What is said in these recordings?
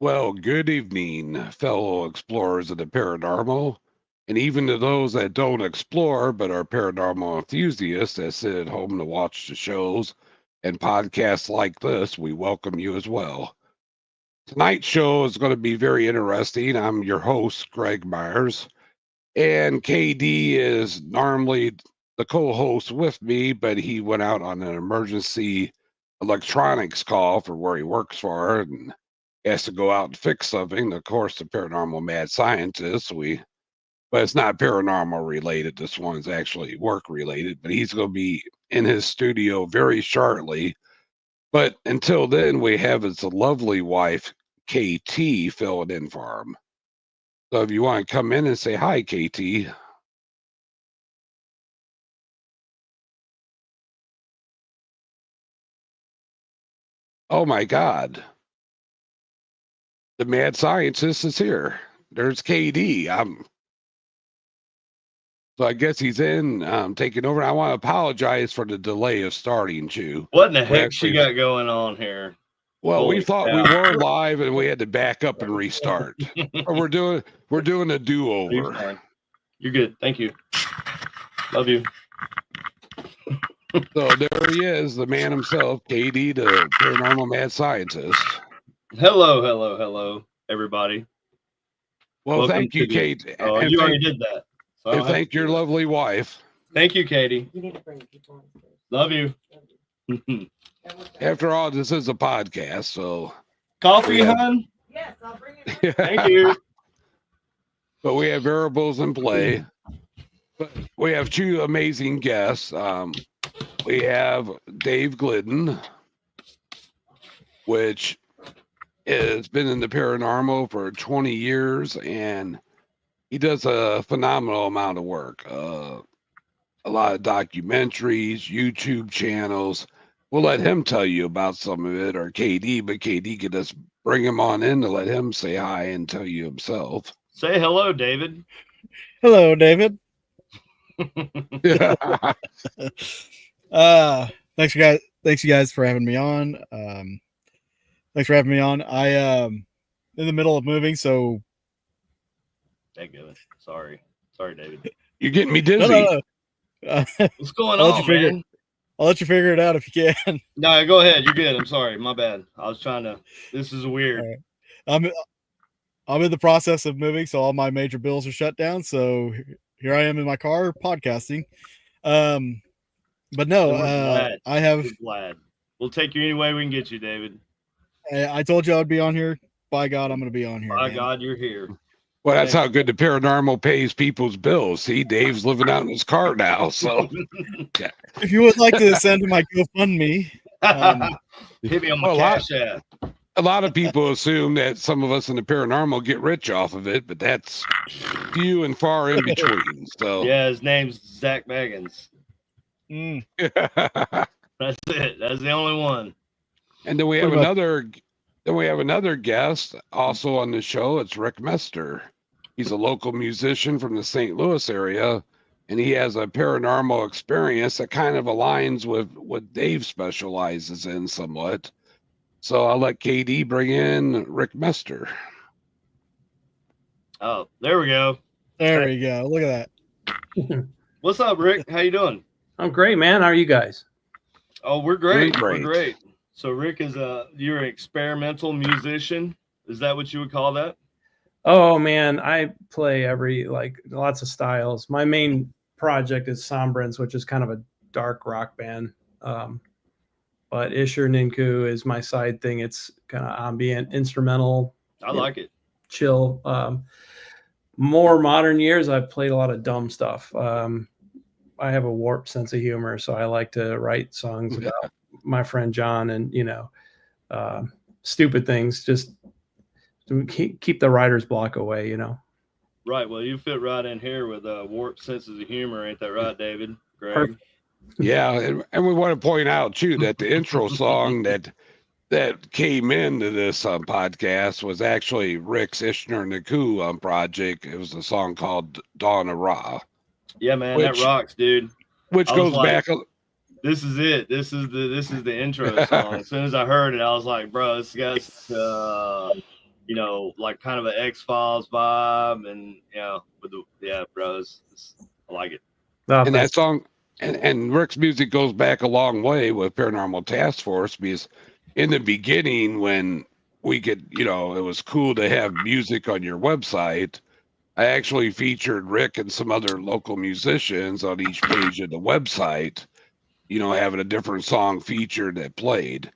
Well, good evening, fellow explorers of the paranormal, and even to those that don't explore but are paranormal enthusiasts that sit at home to watch the shows and podcasts like this, we welcome you as well. Tonight's show is going to be very interesting. I'm your host, Greg Myers, and KD is normally the co-host with me, but he went out on an emergency electronics call for where he works for, and has to go out and fix something. Of course, the paranormal mad scientist, but it's not paranormal related. This one's actually work related, but he's going to be in his studio very shortly. But until then, we have his lovely wife, KT, filling in for him. So if you want to come in and say hi, KT. Oh my God. The mad scientist is here. There's KD. So I guess he's in taking over. I want to apologize for the delay of starting, too. What in the heck she got going on here? Well, we thought we were live and we had to back up and restart. we're doing a do-over. You're good. Thank you. Love you. So there he is, the man himself, KD, the paranormal mad scientist. Hello, everybody. Well, welcome, thank you, Kate. Oh, you already did that. So and thank your lovely wife. Thank you, Katie. You need to bring people on. Love you. After all, this is a podcast, so. Coffee, hon? Yes, I'll bring it. Thank you. But we have variables in play. But we have two amazing guests. We have Dave Glidden, which has been in the paranormal for 20 years, and he does a phenomenal amount of work. A lot of documentaries, YouTube channels. We'll let him tell you about some of it, or KD, but KD could just bring him on in to let him say hi and tell you himself. Say hello, David. Hello, David. Thanks you guys for having me on. Thanks for having me on. I in the middle of moving, so thank goodness. Sorry, David. You're getting me dizzy. No. What's going on, man? I'll let you figure it out if you can. No, go ahead. You're good. I'm sorry. My bad. I was trying to. This is weird. Right. I'm in the process of moving, so all my major bills are shut down. So here I am in my car podcasting. But no, I have. Glad. We'll take you any way we can get you, David. I told you I'd be on here. By God, I'm going to be on here. By God, you're here. Well, that's how good the paranormal pays people's bills. See, Dave's living out in his car now. So, yeah. If you would like to send to my GoFundMe, hit me on my cash app. A lot of people assume that some of us in the paranormal get rich off of it, but that's few and far in between. So, yeah, his name's Zach Baggins. That's it. That's the only one. And then we have another guest also on the show. It's Rick Mester. He's a local musician from the St. Louis area, and he has a paranormal experience that kind of aligns with what Dave specializes in somewhat. So I'll let KD bring in Rick Mester. Oh, there we go. There we go. Look at that. What's up, Rick? How you doing? I'm great, man. How are you guys? Oh, we're great. We're great. So Rick you're an experimental musician. Is that what you would call that? Oh man, I play lots of styles. My main project is Sombrance, which is kind of a dark rock band. But Ishur Ninku is my side thing. It's kind of ambient, instrumental. I like it. Chill. More modern years, I've played a lot of dumb stuff. I have a warped sense of humor, so I like to write songs about my friend John and, stupid things, just to keep the writer's block away, Right. Well, you fit right in here with warped senses of humor. Ain't that right, David? Greg? Yeah. And we want to point out, too, that the intro song that came into this podcast was actually Rick's Ishur Ninku project. It was a song called Dawn of Ra. Yeah, man, that rocks, dude. Which goes back. This is it. This is the intro song. As soon as I heard it, I was like, bro, this guy's you know, like kind of an X-Files vibe, and bros, I like it. And that song and Rick's music goes back a long way with Paranormal Task Force, because in the beginning, when we could, you know, it was cool to have music on your website, I actually featured Rick and some other local musicians on each page of the website, you know, having a different song featured that played.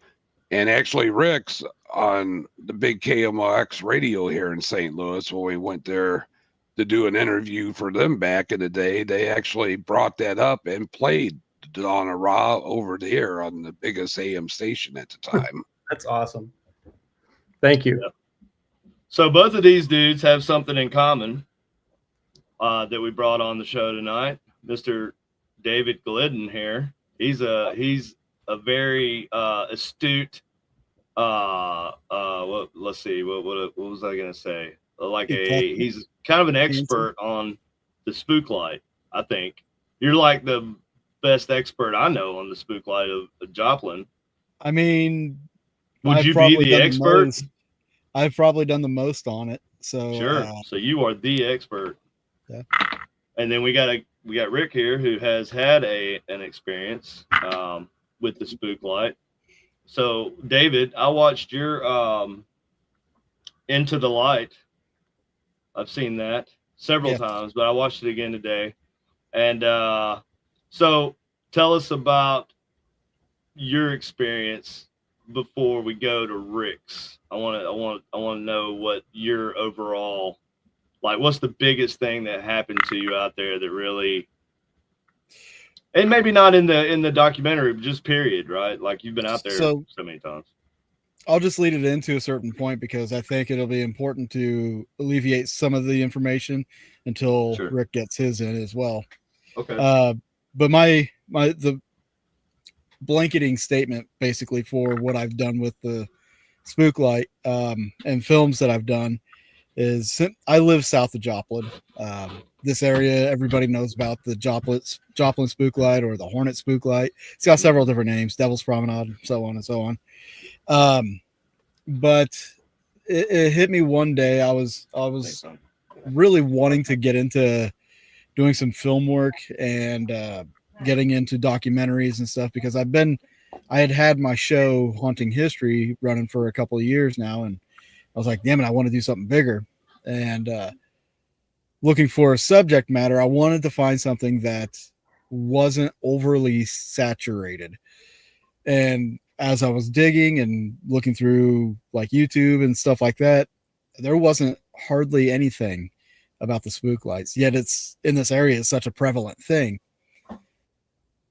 And actually, Rick's on the big KMOX radio here in St. Louis, when we went there to do an interview for them back in the day, they actually brought that up and played Donna Ra over there on the biggest AM station at the time. That's awesome. Thank you. Yeah. So both of these dudes have something in common that we brought on the show tonight. Mr. David Glidden here. He's a very astute. Let's see. What was I gonna say? He's kind of an expert on the Spook Light. I think you're like the best expert I know on the Spook Light of Joplin. I mean, would you be the expert? I've probably done the most on it. So sure. So you are the expert. Yeah. And then we got Rick here, who has had an experience with the Spook Light. So David, I watched your Into the Light. I've seen that several times, but I watched it again today. And so tell us about your experience before we go to Rick's. I want to know what your overall, like, what's the biggest thing that happened to you out there that really, and maybe not in the documentary, but just period, right? Like, you've been out there so many times. I'll just lead it into a certain point, because I think it'll be important to alleviate some of the information until Rick gets his in as well. Okay. But the blanketing statement basically for what I've done with the Spook Light and films that I've done is, I live south of Joplin. This area, everybody knows about the Joplin Spook Light, or the Hornet Spook Light. It's got several different names, Devil's Promenade, so on and so on. But it hit me one day. I was really wanting to get into doing some film work and getting into documentaries and stuff, because I had my show Haunting History running for a couple of years now, and I was like, damn it, I want to do something bigger. And looking for a subject matter, I wanted to find something that wasn't overly saturated. And as I was digging and looking through like YouTube and stuff like that, there wasn't hardly anything about the spook lights, yet it's in this area, it's such a prevalent thing.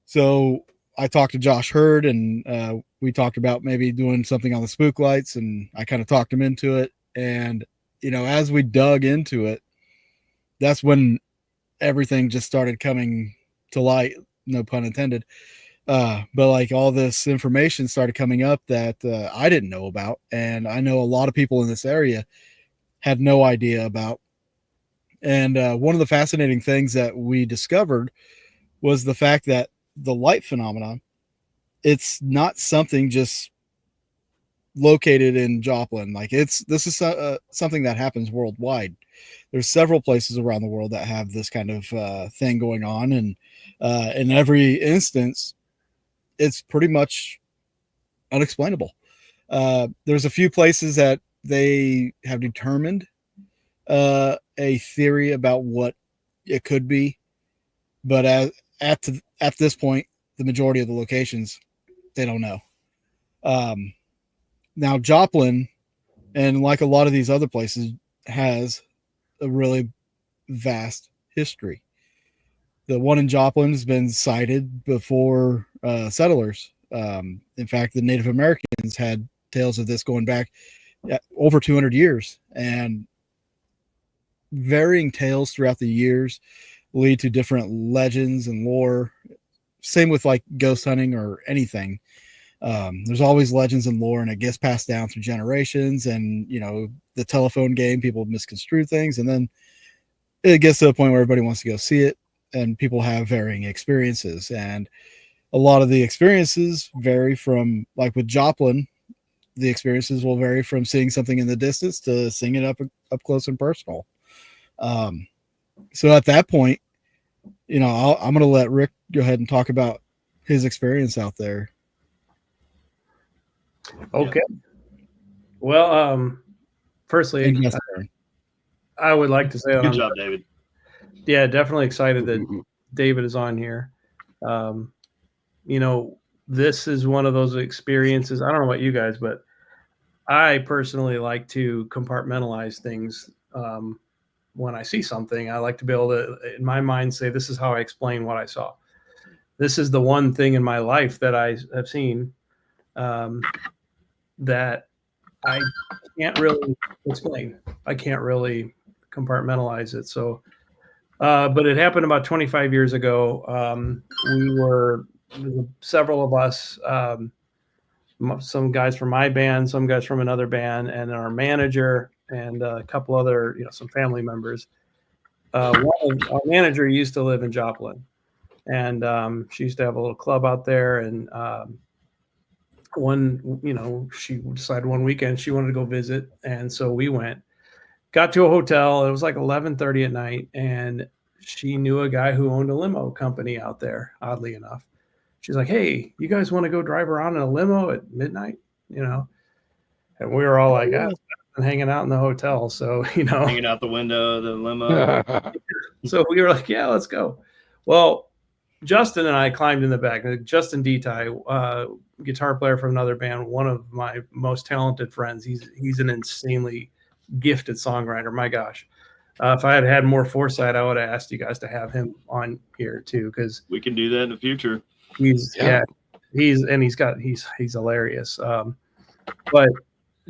So I talked to Josh Hurd, and we talked about maybe doing something on the spook lights, and I kind of talked him into it. And, you know, as we dug into it, that's when everything just started coming to light, no pun intended. But like, all this information started coming up that I didn't know about, and I know a lot of people in this area had no idea about. And one of the fascinating things that we discovered was the fact that the light phenomenon, it's not something just located in Joplin. Like, this is something that happens worldwide. There's several places around the world that have this kind of thing going on, and in every instance, it's pretty much unexplainable. There's a few places that they have determined a theory about what it could be, but at this point, the majority of the locations, they don't know. Now Joplin, and like a lot of these other places, has a really vast history. The one in Joplin has been cited before settlers. In fact, the Native Americans had tales of this going back over 200 years, and varying tales throughout the years lead to different legends and lore. Same with like ghost hunting or anything. There's always legends and lore, and it gets passed down through generations. And, you know, the telephone game, people misconstrue things, and then it gets to a point where everybody wants to go see it, and people have varying experiences. And a lot of the experiences vary from, like with Joplin, the experiences will vary from seeing something in the distance to seeing it up close and personal. So at that point, I'm going to let Rick go ahead and talk about his experience out there. Okay. Well, firstly, I would like to say that good job, David. Yeah, definitely excited that David is on here. This is one of those experiences. I don't know about you guys, but I personally like to compartmentalize things. When I see something, I like to be able to, in my mind, say, this is how I explain what I saw. This is the one thing in my life that I have seen that I can't really explain. I can't really compartmentalize it. So, but it happened about 25 years ago. Several of us, some guys from my band, some guys from another band, and our manager and a couple other, some family members. Our manager used to live in Joplin, and she used to have a little club out there. And she decided one weekend she wanted to go visit, and so we went. Got to a hotel. It was like 11:30 at night, and she knew a guy who owned a limo company out there. Oddly enough, she's like, "Hey, you guys want to go drive around in a limo at midnight?" And we were all like, hanging out in the hotel. So, hanging out the window of the limo. So we were like, yeah, let's go. Well, Justin and I climbed in the back. Justin Detai, guitar player from another band, one of my most talented friends. He's an insanely gifted songwriter. My gosh. If I had had more foresight, I would have asked you guys to have him on here too, because we can do that in the future. He's hilarious. But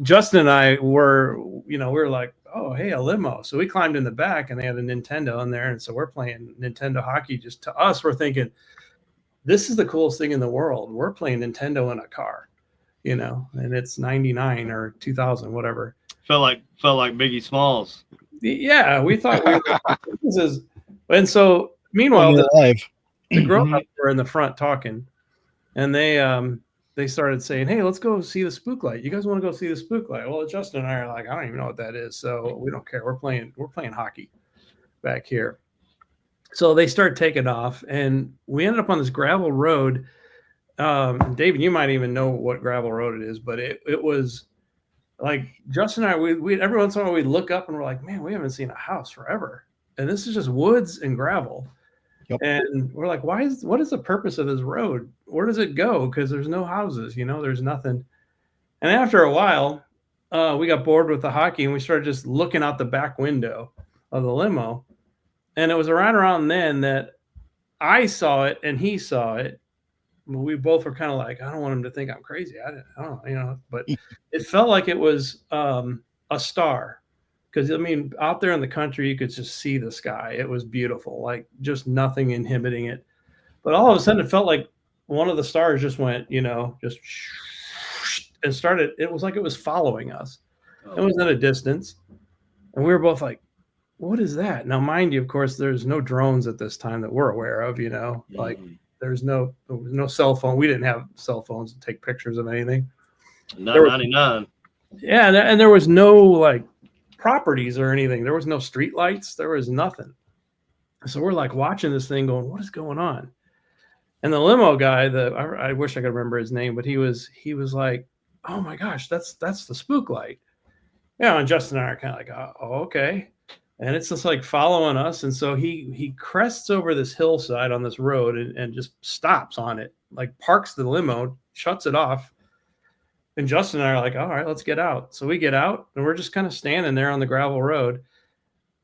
Justin and I were like, oh, hey, a limo. So we climbed in the back, and they had a Nintendo in there. And so we're playing Nintendo hockey. Just to us, we're thinking, this is the coolest thing in the world. We're playing Nintendo in a car, and it's 99 or 2000, whatever. Felt like Biggie Smalls. Yeah, we thought this is. And so meanwhile, the grown-ups were in the front talking, and they started saying, hey, let's go see the Spook Light. You guys want to go see the Spook Light? Well, Justin and I are like, I don't even know what that is. So we don't care. We're playing hockey back here. So they start taking off, and we ended up on this gravel road. David, you might even know what gravel road it is, but it was like Justin and I, we every once in a while we'd look up and we're like, man, we haven't seen a house forever. And this is just woods and gravel. Yep. And we're like, what is the purpose of this road? Where does it go? Because there's no houses, there's nothing. And after a while, we got bored with the hockey, and we started just looking out the back window of the limo. And it was right around then that I saw it and he saw it. We both were kind of like, I don't want him to think I'm crazy. I don't, but it felt like it was a star. Because, out there in the country, you could just see the sky. It was beautiful, like just nothing inhibiting it. But all of a sudden, it felt like one of the stars just went, just and started. It was like it was following us. It was at a distance. And we were both like, what is that? Now, mind you, of course, there's no drones at this time that we're aware of, like there was no cell phone. We didn't have cell phones to take pictures of anything. Not 99. Yeah. And there was no properties or anything. There was no street lights. There was nothing. So we're like watching this thing going, what is going on? And the limo guy, I wish I could remember his name, but he was like, oh my gosh, that's the Spook Light. And Justin and I are kind of like, oh, okay. And it's just like following us. And so he crests over this hillside on this road and just stops on it, like parks the limo, shuts it off. And Justin and I are like, all right, let's get out. So we get out, and we're just kind of standing there on the gravel road.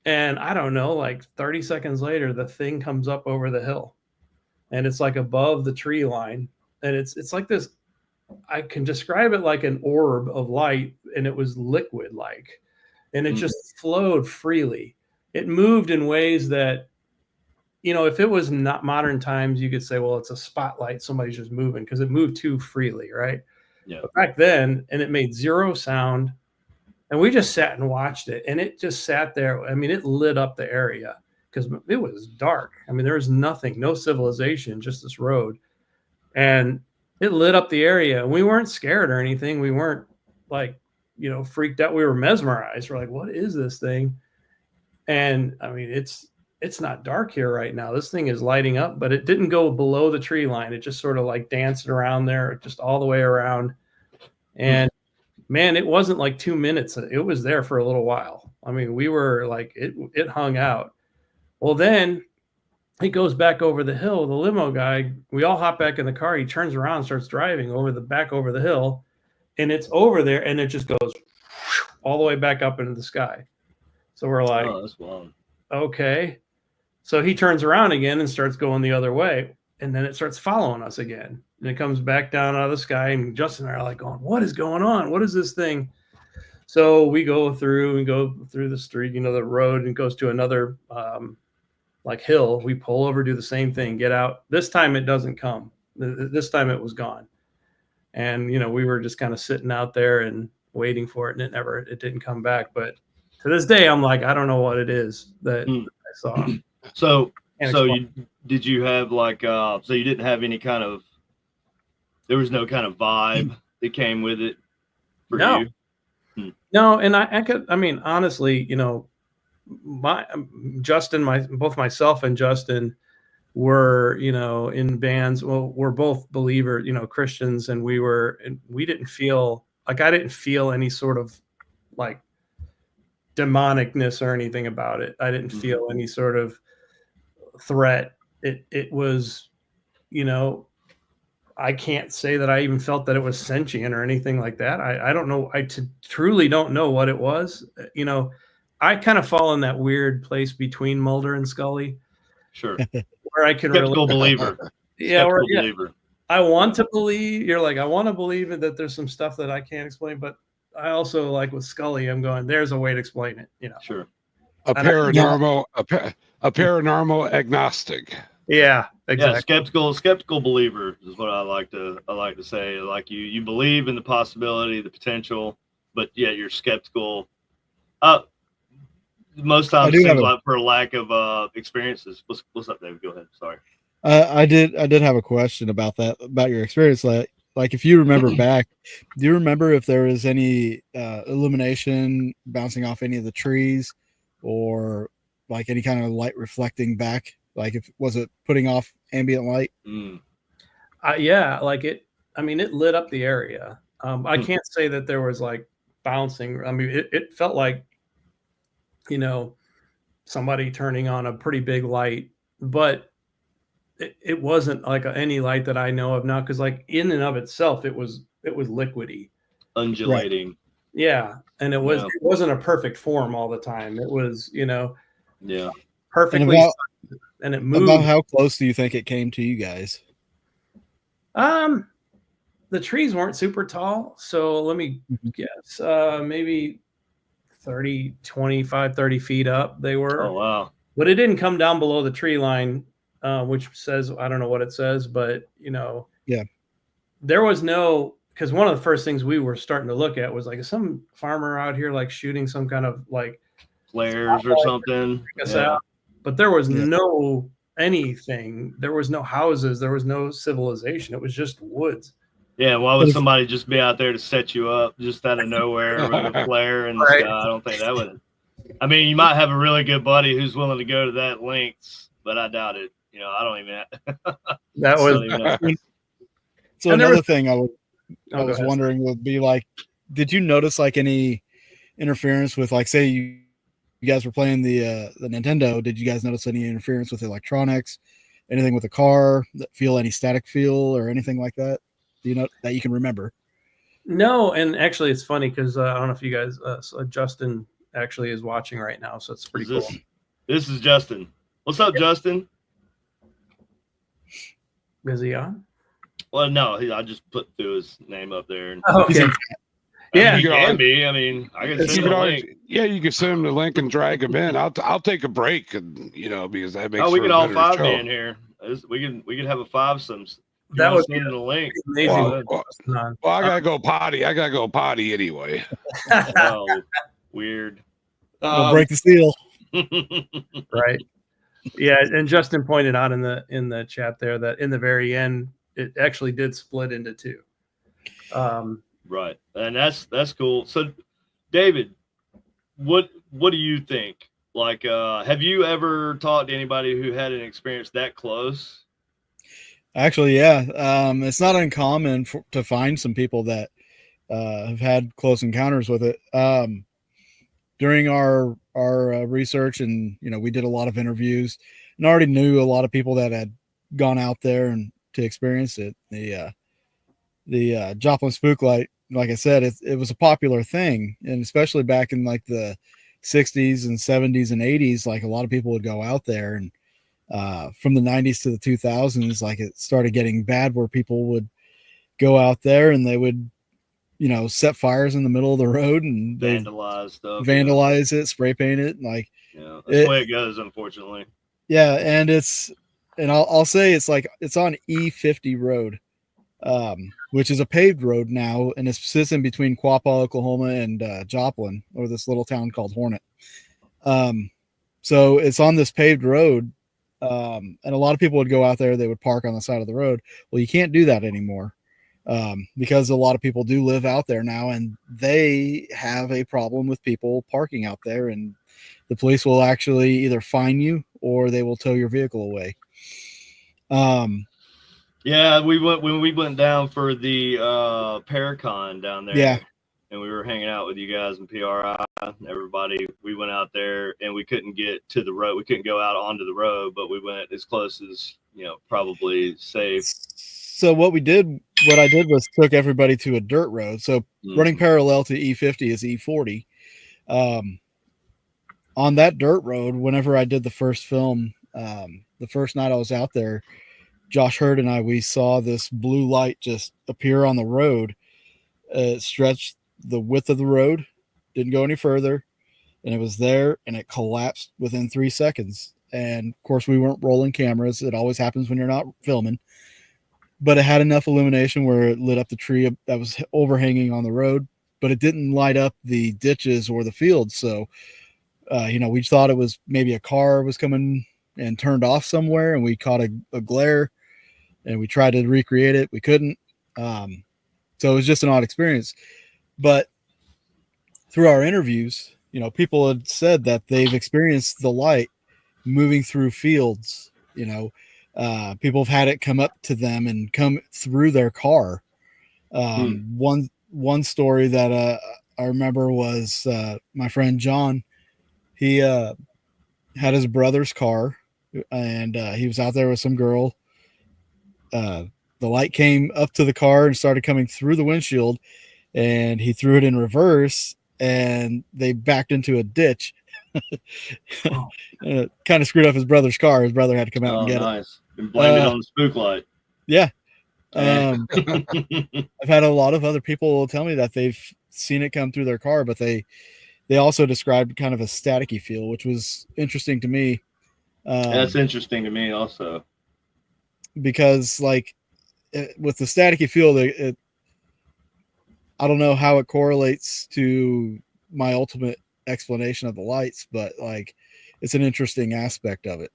And I don't know, like 30 seconds later, the thing comes up over the hill, and it's like above the tree line. And it's like this, I can describe it like an orb of light, and it was liquid like, and it just flowed freely. It moved in ways that, if it was not modern times, you could say, well, it's a spotlight. Somebody's just moving, because it moved too freely. Right. Yeah. But back then, and it made zero sound, and we just sat and watched it, and it just sat there. It lit up the area because it was dark. There was nothing, no civilization, just this road, and it lit up the area. We weren't scared or anything. We weren't like, freaked out. We were mesmerized. We're like, what is this thing? And I mean, it's not dark here right now. This thing is lighting up, but it didn't go below the tree line. It just sort of like danced around there, just all the way around. And man, it wasn't like 2 minutes. It was there for a little while. I mean, we were like, it hung out. Well, then he goes back over the hill. The limo guy, we all hop back in the car. He turns around and starts driving over the hill, and it's over there, and it just goes all the way back up into the sky. So we're like, oh, that's wild. Okay. So he turns around again and starts going the other way. And then it starts following us again. And it comes back down out of the sky. And Justin and I are like going, what is going on? What is this thing? So we go through the street, the road, and it goes to another like hill. We pull over, do the same thing, get out. This time it doesn't come. This time it was gone. And, we were just kind of sitting out there and waiting for it. And it didn't come back. But to this day, I'm like, I don't know what it is that I saw. So did you have like, so you didn't have any kind of, there was no kind of vibe that came with it for you? No. And I mean, honestly, both myself and Justin were, in bands. Well, we're both believer, Christians, and we didn't feel like, I didn't feel any sort of like demonicness or anything about it. I didn't feel any sort of threat. It was, I can't say that I even felt that it was sentient or anything like that. I don't know. I truly don't know what it was. I kind of fall in that weird place between Mulder and Scully. Sure. Where I can Skeptical believer. Believer. I want to believe. You're like, I want to believe that there's some stuff that I can't explain, but I also, like with Scully, I'm going, there's a way to explain it. Sure. A paranormal agnostic. Yeah, exactly. Yeah, skeptical believer is what I like to say. Like you believe in the possibility, the potential, but yet you're skeptical. Most times it seems like for lack of experiences. What's up, David? Go ahead. Sorry. I did have a question about that, about your experience. Like if you remember back, do you remember if there was any illumination bouncing off any of the trees, or like any kind of light reflecting back? Like was it putting off ambient light? Yeah, like it lit up the area. I can't say that there was like bouncing. I mean, it felt like, somebody turning on a pretty big light, but it wasn't like any light that I know of now. Cause like in and of itself, it was liquidy, undulating. Right. Yeah. And it wasn't a perfect form all the time. It was, perfectly. And it moved. About how close do you think it came to you guys? The trees weren't super tall. So let me guess, maybe 25-30 feet up they were. Oh wow. But it didn't come down below the tree line, which says, I don't know what it says, but there was no, because one of the first things we were starting to look at was like, is some farmer out here like shooting some kind of like flares or something? But there was no anything. There was no houses. There was no civilization. It was just woods. Yeah, why would somebody just be out there to set you up just out of nowhere with a flare in the sky? I don't think that would. I mean, you might have a really good buddy who's willing to go to that lengths, but I doubt it. I don't even. That was. So another thing I was wondering would be like, did you notice like any interference with, like, say you guys were playing the Nintendo? Did you guys notice any interference with electronics? Anything with the car? Feel any static feel or anything like that? That you can remember? No, and actually it's funny because I don't know if you guys, Justin actually is watching right now, so it's pretty cool. This is Justin. What's up, Justin? Is he on? Well, no, I just threw his name up there. And okay. Yeah, he can be. I mean, I can send him a link. Yeah, you can send him the link and drag him in. I'll take a break, and because that makes. Oh, we can all five be in here. We can have a fivesomes. That would be the link. Amazing. Well, I gotta go potty. Anyway. Oh, weird. We'll break the seal. Right. Yeah, and Justin pointed out in the chat there that in the very end it actually did split into two. Right. And that's cool. So David, what do you think? Like, have you ever talked to anybody who had an experience that close? Actually, yeah. It's not uncommon to find some people that have had close encounters with it. During our research, and we did a lot of interviews, and already knew a lot of people that had gone out there and to experience it. The Joplin Spook Light, like I said, it was a popular thing, and especially back in like the 60s and 70s and 80s, like a lot of people would go out there, and from the 90s to the 2000s, like it started getting bad where people would go out there and they would set fires in the middle of the road and vandalize stuff, vandalize it, spray paint it, like that's the way it goes, unfortunately. Yeah, and I'll say it's like it's on E50 road, which is a paved road now, and it sits in between Quapaw, Oklahoma, and Joplin, or this little town called Hornet. So it's on this paved road, and a lot of people would go out there. They would park on the side of the road. Well, you can't do that anymore. Because a lot of people do live out there now, and they have a problem with people parking out there, and the police will actually either fine you or they will tow your vehicle away. Yeah, when we went down for the Paracon down there. Yeah. And we were hanging out with you guys in PRI, everybody. We went out there and we couldn't get to the road. We couldn't go out onto the road, but we went as close as, probably safe. So what I did was took everybody to a dirt road. So running parallel to E50 is E40. On that dirt road, whenever I did the first film, the first night I was out there, Josh Hurd and we saw this blue light just appear on the road. It stretched the width of the road, didn't go any further, and it was there, and it collapsed within 3 seconds. And of course, we weren't rolling cameras. It always happens when you're not filming. But it had enough illumination where it lit up the tree that was overhanging on the road, but it didn't light up the ditches or the fields. So, we thought it was maybe a car was coming and turned off somewhere, and we caught a glare, and we tried to recreate it. We couldn't. So it was just an odd experience. But through our interviews, people had said that they've experienced the light moving through fields, people have had it come up to them and come through their car. One story that I remember was my friend John. He had his brother's car, and he was out there with some girl. The light came up to the car and started coming through the windshield, and he threw it in reverse, and they backed into a ditch. Kind of screwed up his brother's car. His brother had to come out and get it. And blame it on the Spook Light. Yeah. I've had a lot of other people tell me that they've seen it come through their car, but they also described kind of a staticky feel, which was interesting to me. That's interesting to me also. Because with the staticky feel, I don't know how it correlates to my ultimate explanation of the lights, but it's an interesting aspect of it.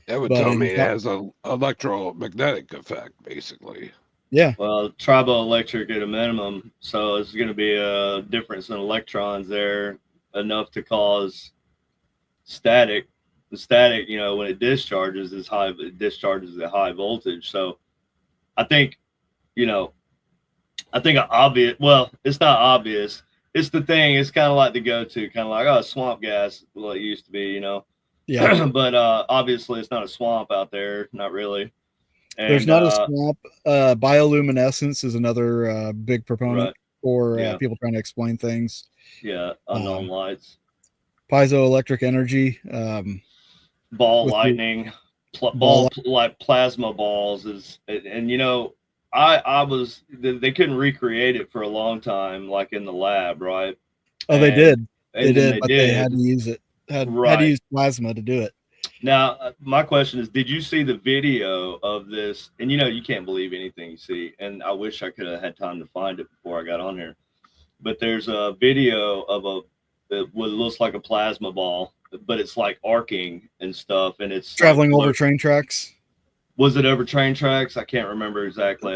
That would tell me it has an electromagnetic effect, basically. Yeah. Well, triboelectric at a minimum, so it's going to be a difference in electrons there, enough to cause static. The static, when it discharges, it discharges at high voltage. So I think, obvious. Well, it's not obvious. It's the thing. It's kind of like the go-to, kind of like swamp gas. Well, it used to be, Yeah. But obviously, it's not a swamp out there. Not really. And, there's not a swamp. Bioluminescence is another big proponent for people trying to explain things. Yeah, unknown lights. Piezoelectric energy. Ball lightning. Like plasma balls is, and they couldn't recreate it for a long time, like in the lab, right? Oh, they did. They had to use it. Had to use plasma to do it. Now, my question is, did you see the video of this? And you can't believe anything you see. And I wish I could have had time to find it before I got on here. But there's a video of what looks like a plasma ball, but it's like arcing and stuff, and it's traveling over train tracks. Was it over train tracks? I can't remember exactly.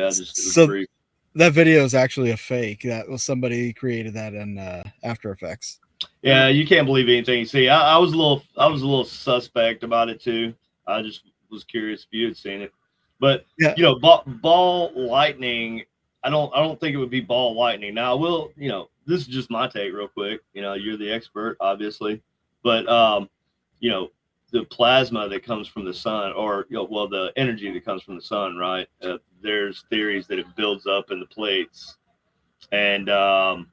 Brief. that video is actually a fake. That was somebody created that in After Effects. Yeah, you can't believe anything you see. I was a little suspect about it too. I just was curious if you had seen it. But Yeah. you know, ball lightning. I don't think it would be ball lightning. Now I will. You know, this is just my take, real quick. You know, you're the expert, obviously, but you know, the plasma that comes from the sun, or you know, well, the energy that comes from the sun, right? There's theories that it builds up in the plates, and the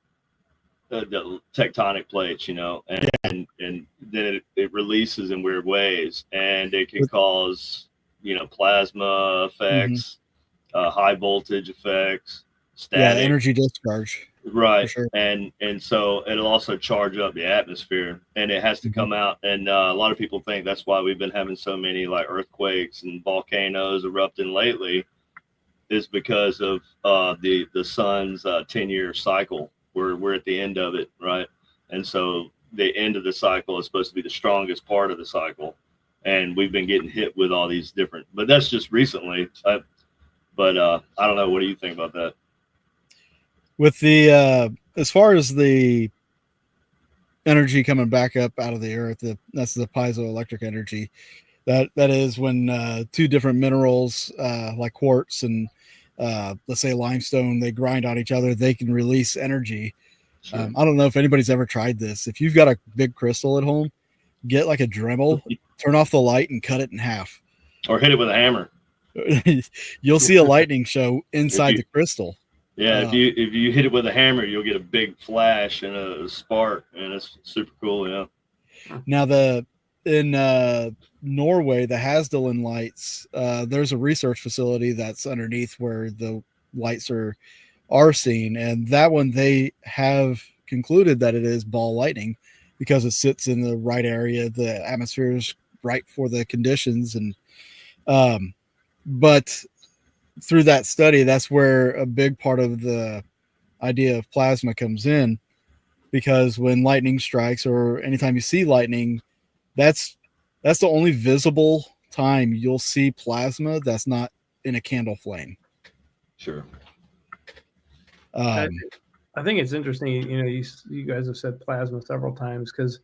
tectonic plates, you know, and then it releases in weird ways, and it can cause, you know, plasma effects, high voltage effects, static, Yeah, energy discharge. right? Sure. And so it'll also charge up the atmosphere, and it has to come out. And a lot of people think that's why we've been having so many like earthquakes and volcanoes erupting lately, is because of the sun's 10-year cycle. We're at the end of it, right? And so the end of the cycle is supposed to be the strongest part of the cycle, and we've been getting hit with all these different. But that's just recently. I don't know. What do you think about that? With the as far as the energy coming back up out of the earth, that's the piezoelectric energy. That is when two different minerals like quartz and let's say limestone, they grind on each other, they can release energy. Sure. I don't know if anybody's ever tried this. If you've got a big crystal at home, get like a Dremel, turn off the light and cut it in half. Or hit it with a hammer. You'll see a lightning show inside the crystal. Yeah, if you hit it with a hammer, you'll get a big flash and a spark, and it's super cool. Yeah. Now in Norway, the Hasdalen lights, there's a research facility that's underneath where the lights are seen, and that one they have concluded that it is ball lightning because it sits in the right area, the atmosphere is right for the conditions, and but through that study, that's where a big part of the idea of plasma comes in, because when lightning strikes or anytime you see lightning, that's the only visible time you'll see plasma that's not in a candle flame. Sure. I think it's interesting. You know, you guys have said plasma several times, because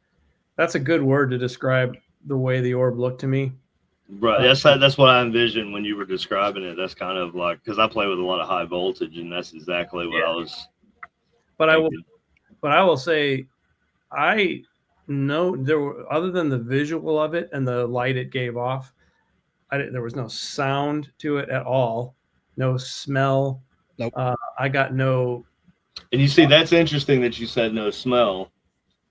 that's a good word to describe the way the orb looked to me. Right. That's what I envisioned when you were describing it. That's kind of like, because I play with a lot of high voltage, and that's exactly what I was. But I will say, I know there were, other than the visual of it and the light it gave off, there was no sound to it at all, no smell. Nope. I got no. And you see, that's interesting that you said no smell,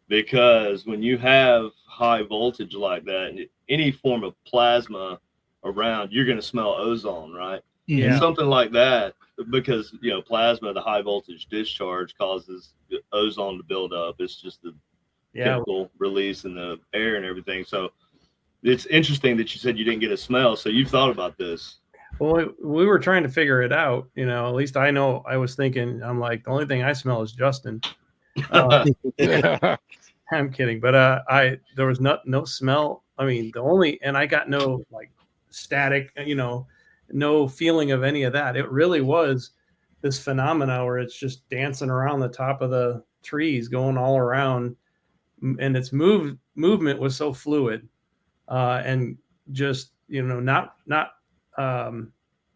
because when you have high voltage like that, and any form of plasma around, you're going to smell ozone, right? Yeah. And something like that, because, you know, plasma, the high voltage discharge causes the ozone to build up. It's just the chemical release in the air and everything. So it's interesting that you said you didn't get a smell. So you've thought about this. Well, we were trying to figure it out. You know, at least I know. I was thinking, I'm like, the only thing I smell is Justin. I'm kidding, but there was no smell. I mean, and I got no like static, you know, no feeling of any of that. It really was this phenomena where it's just dancing around the top of the trees, going all around, and its movement was so fluid, and just, you know, not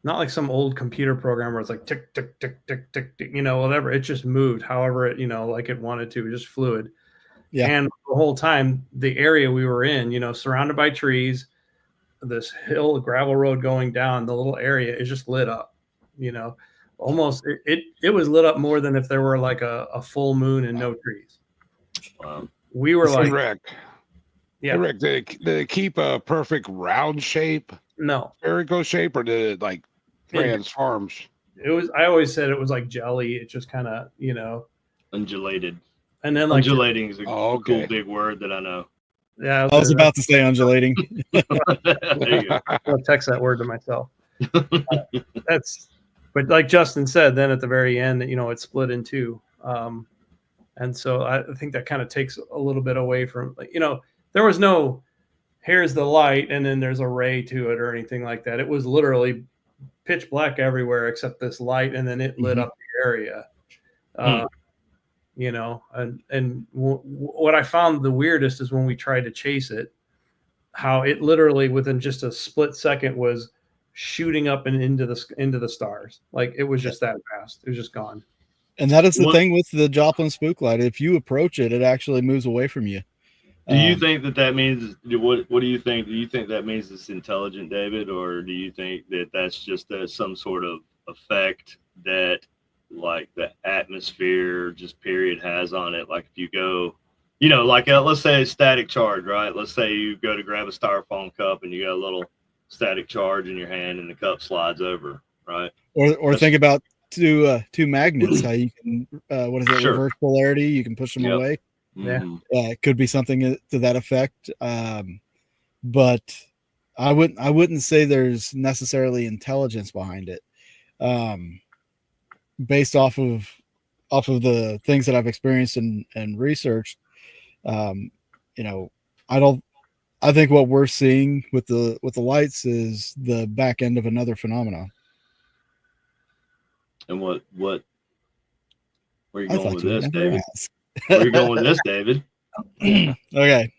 like some old computer program where it's like tick tick tick tick tick, you know, whatever. It just moved however it, you know, like it wanted to, just fluid. Yeah. And the whole time, the area we were in, you know, surrounded by trees, this hill, gravel road going down, the little area is just lit up, you know, almost it was lit up more than if there were like a full moon and no trees. We were like, Rick. Yeah. Hey, Rick, did it keep a perfect round shape? No. Spherical shape, or did it like transform? I always said it was like jelly. It just kind of, you know, undulated. And then like undulating is a cool big word that I know. Yeah, I was about to say undulating. There you go. I'll text that word to myself. But like Justin said, then at the very end, you know, it split in two. And so I think that kind of takes a little bit away from, like, you know, there was no, here's the light and then there's a ray to it or anything like that. It was literally pitch black everywhere except this light, and then it lit up the area. You know, and what I found the weirdest is when we tried to chase it, how it literally within just a split second was shooting up and into the stars. Like it was just that fast. It was just gone. And that is the thing with the Joplin Spook Light. If you approach it, it actually moves away from you. Do you think that means what do you think? Do you think that means it's intelligent, David, or do you think that that's just some sort of effect that like the atmosphere just period has on it? Like if you go, you know, like let's say a static charge, right? Let's say you go to grab a styrofoam cup and you got a little static charge in your hand and the cup slides over, right? Or think about two magnets, how you can reverse polarity, you can push them away. Yeah, it could be something to that effect. But I wouldn't say there's necessarily intelligence behind it. Based off of the things that I've experienced and researched, you know, I think what we're seeing with the lights is the back end of another phenomenon. And where are you going with this, David? Ask. Where are you going with this, David? Okay.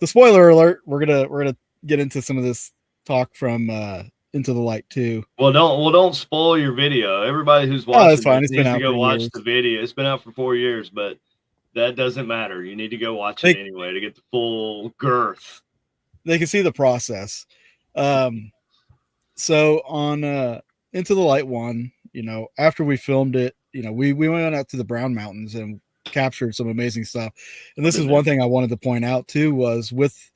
The spoiler alert, we're gonna get into some of this talk from Into the Light too. Well, don't spoil your video. Everybody who's watching that's fine. It's needs been out to go for watch years. the video. It's been out for 4 years, but that doesn't matter. You need to go watch it anyway to get the full girth. They can see the process. So on Into the Light 1, you know, after we filmed it, you know, we went out to the Brown Mountains and captured some amazing stuff. And this is one thing I wanted to point out too, was with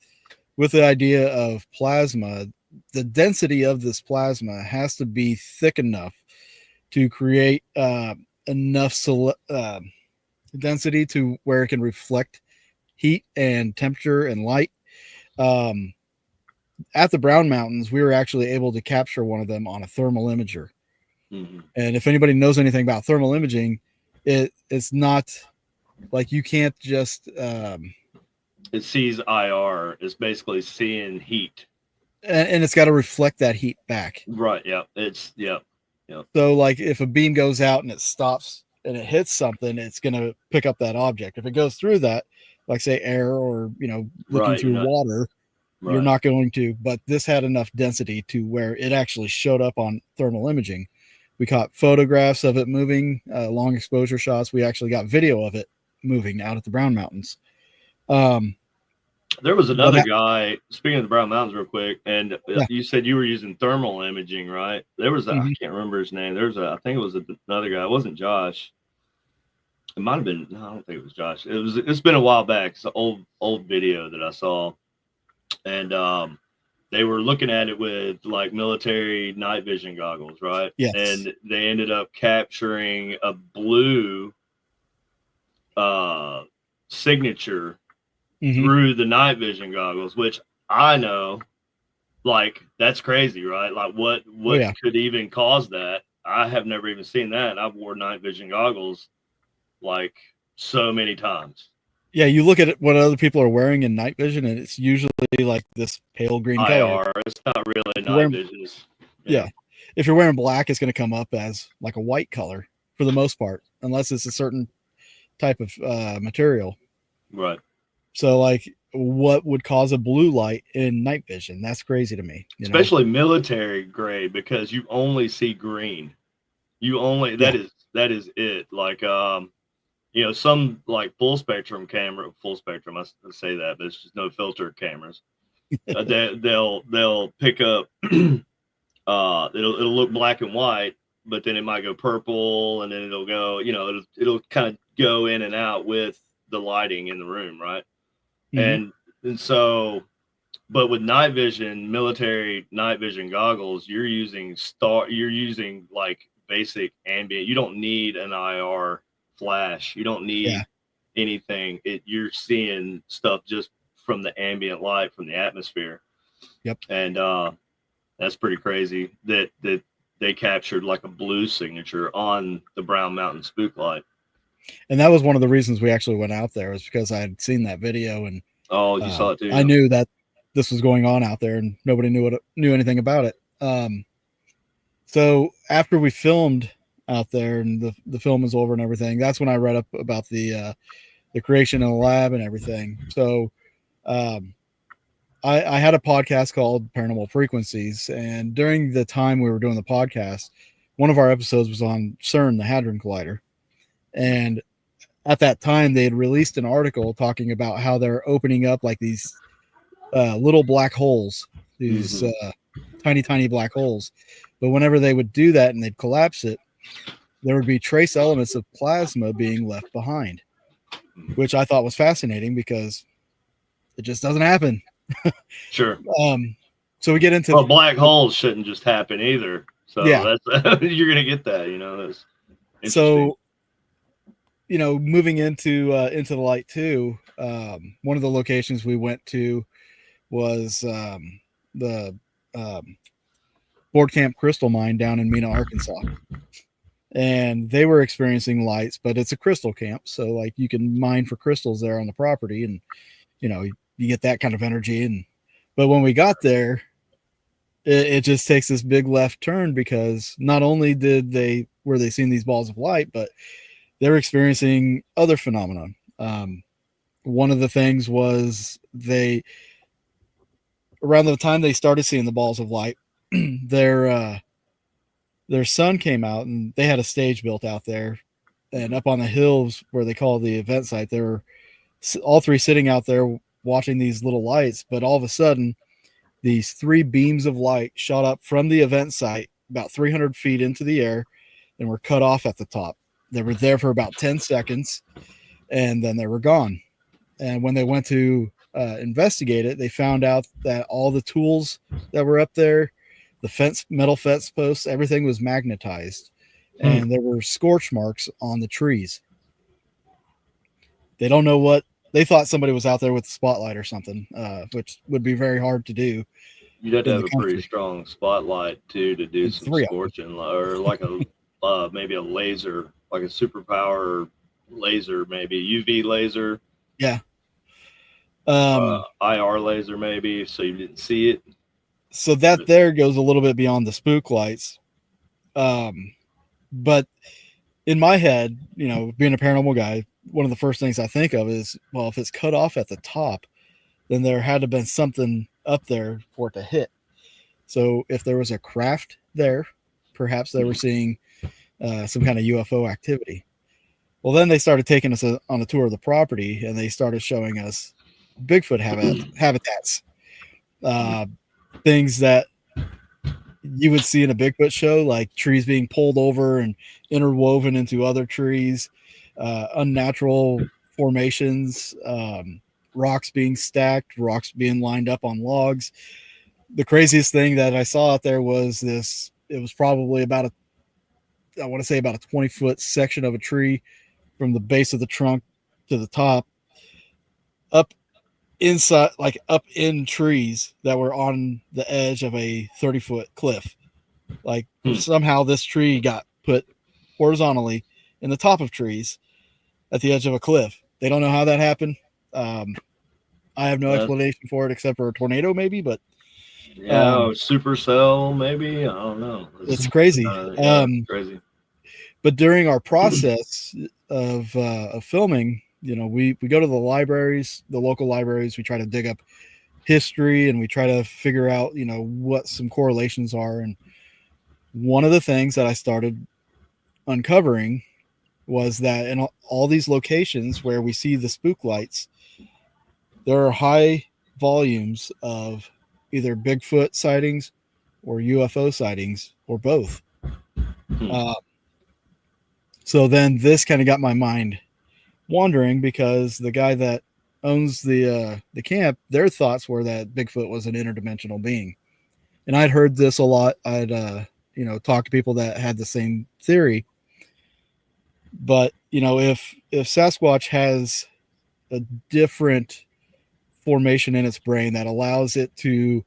the idea of plasma, the density of this plasma has to be thick enough to create enough density to where it can reflect heat and temperature and light. At the Brown Mountains, we were actually able to capture one of them on a thermal imager. And if anybody knows anything about thermal imaging, it's not like you can't just it sees IR. It's basically seeing heat, and it's got to reflect that heat back. Right. Yeah. Yeah. So like if a beam goes out and it stops and it hits something, it's going to pick up that object. If it goes through that, like say air or, you know, looking through water, you're not going to. But this had enough density to where it actually showed up on thermal imaging. We caught photographs of it moving, long exposure shots. We actually got video of it moving out at the Brown Mountains. There was another guy, speaking of the Brown Mountains real quick, and you said you were using thermal imaging, right? There was I can't remember his name. I think it was another guy. It wasn't Josh. It might have been. No, I don't think it was Josh. It's been a while back. It's an old video that I saw. And they were looking at it with like military night vision goggles, right? Yes. And they ended up capturing a blue signature through the night vision goggles, which I know, like, that's crazy, right? Like what could even cause that? I have never even seen that. I've wore night vision goggles like so many times. Yeah, you look at what other people are wearing in night vision, and it's usually like this pale green color. It's not really night vision. Yeah. If you're wearing black, it's going to come up as like a white color for the most part, unless it's a certain type of material. Right. So, like, what would cause a blue light in night vision? That's crazy to me. Especially military grade, because you only see green. That is it. Like, you know, some like full spectrum, I say that, but it's just no filter cameras. They'll pick up, it'll look black and white, but then it might go purple, and then it'll go, you know, it'll kind of go in and out with the lighting in the room, right? And so, but with night vision, military night vision goggles, you're using like basic ambient. You don't need an IR flash. You don't need anything. You're seeing stuff just from the ambient light from the atmosphere. Yep. And that's pretty crazy that they captured like a blue signature on the Brown Mountain Spook Light. And that was one of the reasons we actually went out there, was because I had seen that video, and you saw it too. I knew that this was going on out there, and nobody knew anything about it. So after we filmed out there and the film was over and everything, that's when I read up about the creation in the lab and everything. So I had a podcast called Paranormal Frequencies, and during the time we were doing the podcast, one of our episodes was on CERN, the Hadron Collider. And at that time, they had released an article talking about how they're opening up like these little black holes, these tiny black holes. But whenever they would do that and they'd collapse it, there would be trace elements of plasma being left behind, which I thought was fascinating because it just doesn't happen. Sure. So we get into black holes shouldn't just happen either. So yeah, that's you're gonna get that, That's so moving into the light too. One of the locations we went to was the Board Camp Crystal Mine down in Mena, Arkansas, and they were experiencing lights, but it's a crystal camp, so like you can mine for crystals there on the property, and you get that kind of energy. But when we got there, it just takes this big left turn, because not only were they seeing these balls of light, but they're experiencing other phenomena. One of the things was around the time they started seeing the balls of light, their son came out, and they had a stage built out there, and up on the hills where they call the event site, they were all three sitting out there watching these little lights. But all of a sudden, these 3 beams of light shot up from the event site about 300 feet into the air and were cut off at the top. They were there for about 10 seconds, and then they were gone. And when they went to investigate it, they found out that all the tools that were up there, the metal fence posts, everything was magnetized, and there were scorch marks on the trees. They don't know what. They thought somebody was out there with a spotlight or something, which would be very hard to do. You'd have to have a pretty strong spotlight too to do some scorching, or like a maybe a laser, like a superpower laser, maybe UV laser. Yeah. IR laser maybe, so you didn't see it. So that there goes a little bit beyond the spook lights. But in my head, being a paranormal guy, one of the first things I think of is, well, if it's cut off at the top, then there had to have been something up there for it to hit. So if there was a craft there, perhaps they were seeing some kind of UFO activity. Well, then they started taking us on a tour of the property, and they started showing us Bigfoot habitats, things that you would see in a Bigfoot show, like trees being pulled over and interwoven into other trees, unnatural formations, rocks being stacked, rocks being lined up on logs. The craziest thing that I saw out there was it was probably about a 20-foot section of a tree from the base of the trunk to the top, up inside, like up in trees that were on the edge of a 30-foot cliff. Like somehow this tree got put horizontally in the top of trees at the edge of a cliff. They don't know how that happened. I have no explanation for it except for a tornado, maybe, but supercell, maybe. I don't know. It's crazy. Crazy. But during our process of filming, we go to the libraries, the local libraries. We try to dig up history, and we try to figure out, what some correlations are. And one of the things that I started uncovering was that in all these locations where we see the spook lights, there are high volumes of either Bigfoot sightings or UFO sightings or both. So then this kind of got my mind wandering, because the guy that owns the camp, their thoughts were that Bigfoot was an interdimensional being. And I'd heard this a lot. I'd talked to people that had the same theory. But if Sasquatch has a different formation in its brain that allows it to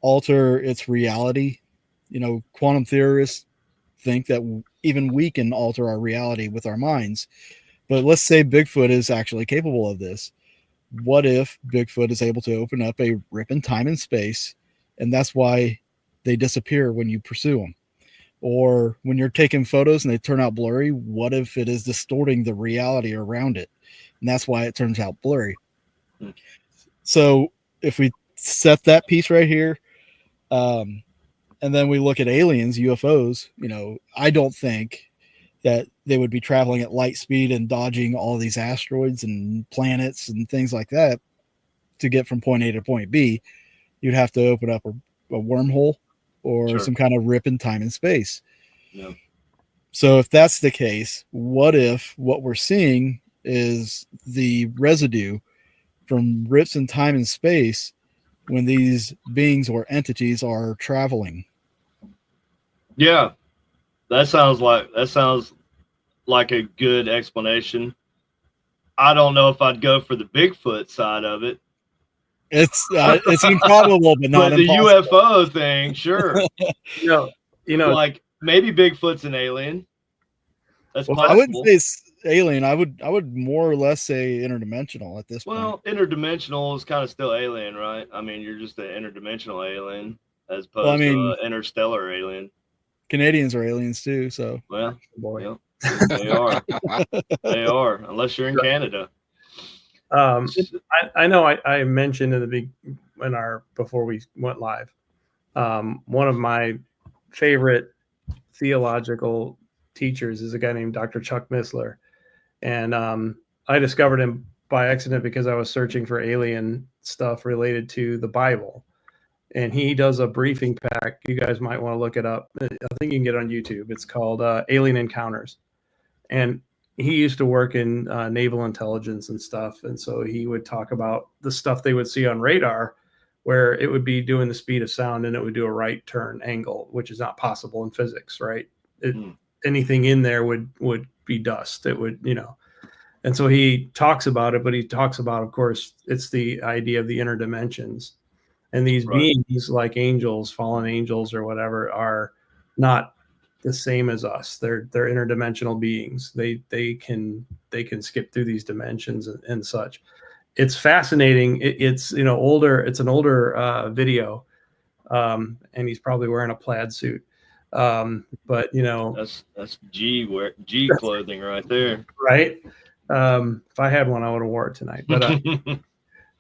alter its reality, quantum theorists think that even we can alter our reality with our minds. But let's say Bigfoot is actually capable of this. What if Bigfoot is able to open up a rip in time and space, and that's why they disappear when you pursue them? Or when you're taking photos and they turn out blurry, what if it is distorting the reality around it? And that's why it turns out blurry. So if we set that piece right here, and then we look at aliens, UFOs, I don't think that they would be traveling at light speed and dodging all these asteroids and planets and things like that to get from point A to point B. You'd have to open up a wormhole or some kind of rip in time and space. Yeah. So if that's the case, what if what we're seeing is the residue from rips in time and space when these beings or entities are traveling? Yeah, that sounds like a good explanation. I don't know if I'd go for the Bigfoot side of it. It's improbable, but not but the impossible. UFO thing, sure. You know, like maybe Bigfoot's an alien. That's possible. I wouldn't say it's alien. I would more or less say interdimensional at this point. Well, interdimensional is kind of still alien, right? I mean, you're just an interdimensional alien as opposed to an interstellar alien. Canadians are aliens too, so well, yeah, they are. They are, unless you're in Canada. I know I mentioned before we went live, one of my favorite theological teachers is a guy named Dr. Chuck Missler, and I discovered him by accident because I was searching for alien stuff related to the Bible, and he does a briefing pack. You guys might want to look it up. I think you can get it on YouTube. It's called Alien Encounters, and he used to work in naval intelligence and stuff. And so he would talk about the stuff they would see on radar, where it would be doing the speed of sound and it would do a right turn angle, which is not possible in physics, right? Anything in there would be dust. It would, and so he talks about it, but he talks about, of course, it's the idea of the interdimensions. And these beings like angels, fallen angels or whatever, are not the same as us. They're interdimensional beings. They can skip through these dimensions and such. It's fascinating. It's older. It's an older video, and he's probably wearing a plaid suit. But that's G clothing right there, right? If I had one, I would have wore it tonight. But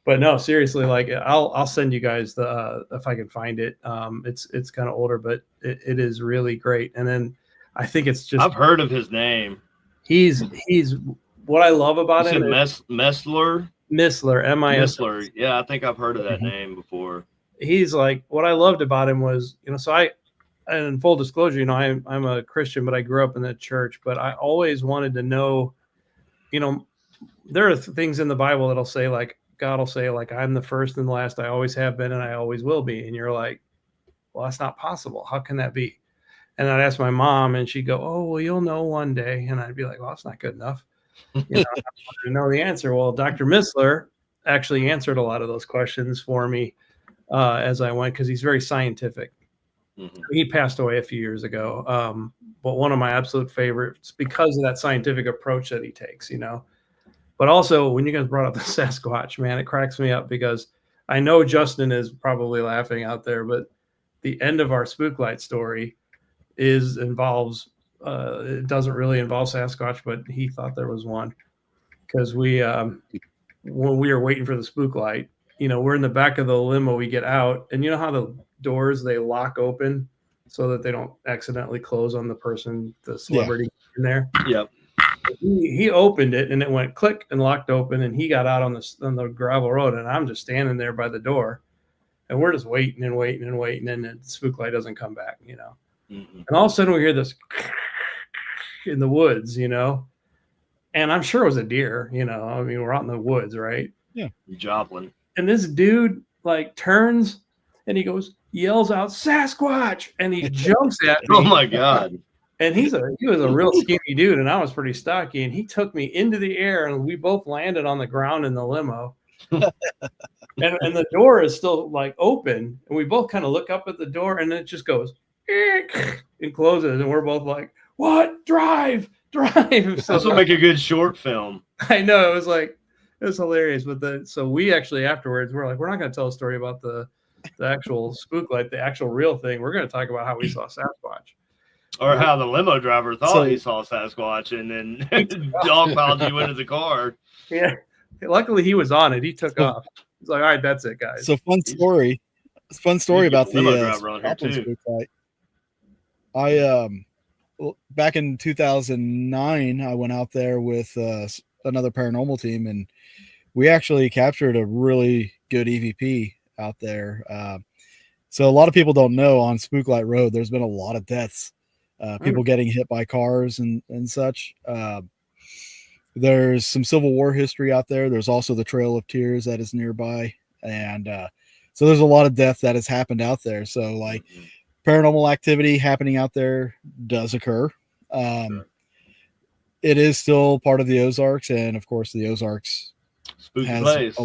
but no, seriously, like I'll send you guys the if I can find it. It's kind of older, but it is really great. And then I think it's just I've heard of his name. He's what I love about him. Missler, Missler. Yeah, I think I've heard of that name before. He's like, what I loved about him was, so and full disclosure, I'm a Christian, but I grew up in the church. But I always wanted to know, there are things in the Bible that'll say like, God will say, like, I'm the first and the last. I always have been and I always will be. And you're like, well, that's not possible. How can that be? And I'd ask my mom and she'd go, oh, well, you'll know one day. And I'd be like, well, that's not good enough. I wanted to know the answer. Well, Dr. Missler actually answered a lot of those questions for me as I went, because he's very scientific. Mm-hmm. He passed away a few years ago. But one of my absolute favorites because of that scientific approach that he takes, But also, when you guys brought up the Sasquatch, man, it cracks me up because I know Justin is probably laughing out there, but the end of our Spook Light story involves it doesn't really involve Sasquatch, but he thought there was one because when we were waiting for the Spook Light, we're in the back of the limo, we get out, and you know how the doors, they lock open so that they don't accidentally close on the person, the celebrity in there. Yep. He opened it and it went click and locked open, and he got out on the gravel road, and I'm just standing there by the door, and we're just waiting and the Spook Light doesn't come back, Mm-hmm. And all of a sudden we hear this in the woods, and I'm sure it was a deer, I mean, we're out in the woods, right? Yeah. Joplin. And this dude like turns and he yells out Sasquatch, and he jumps at me. Oh my God. And he was a real skinny dude, and I was pretty stocky, and he took me into the air, and we both landed on the ground in the limo. and the door is still like open, and we both kind of look up at the door, and it just goes and closes, and we're both like, what? Drive. So this will make a good short film. I know, it was hilarious. But so we actually afterwards, we're like, we're not going to tell a story about the actual Spook Light, the actual real thing. We're going to talk about how we saw Sasquatch. Or how the limo driver thought he So- saw Sasquatch and then dog piled you into the car. Yeah. Luckily, he was on it. He took So- off. He's like, all right, that's it, guys. So fun story get about the limo the driver on here, Joplin too. Spook Light. I back in 2009, I went out there with another paranormal team, and we actually captured a really good EVP out there. So a lot of people don't know on Spook Light Road, there's been a lot of deaths, people getting hit by cars and such. There's some Civil War history out there. There's also the Trail of Tears that is nearby. And so there's a lot of death that has happened out there. So like paranormal activity happening out there does occur. Sure. It is still part of the Ozarks. And of course the Ozarks Spooky has place.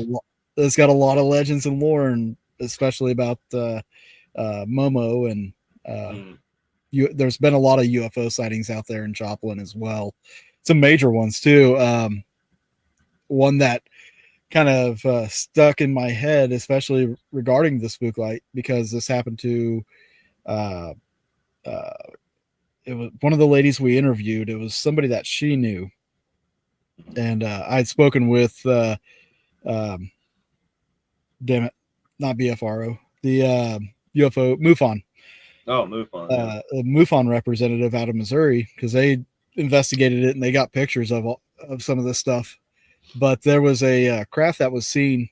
it's got a lot of legends and lore, and especially about Momo and there's been a lot of UFO sightings out there in Joplin as well. Some major ones too. One that kind of stuck in my head, especially regarding the Spook Light, because this happened to it was one of the ladies we interviewed. It was somebody that she knew, and I'd spoken with damn it, not BFRO, the UFO MUFON. Oh, MUFON. Yeah. A MUFON representative out of Missouri, because they investigated it and they got pictures of some of this stuff. But there was a craft that was seen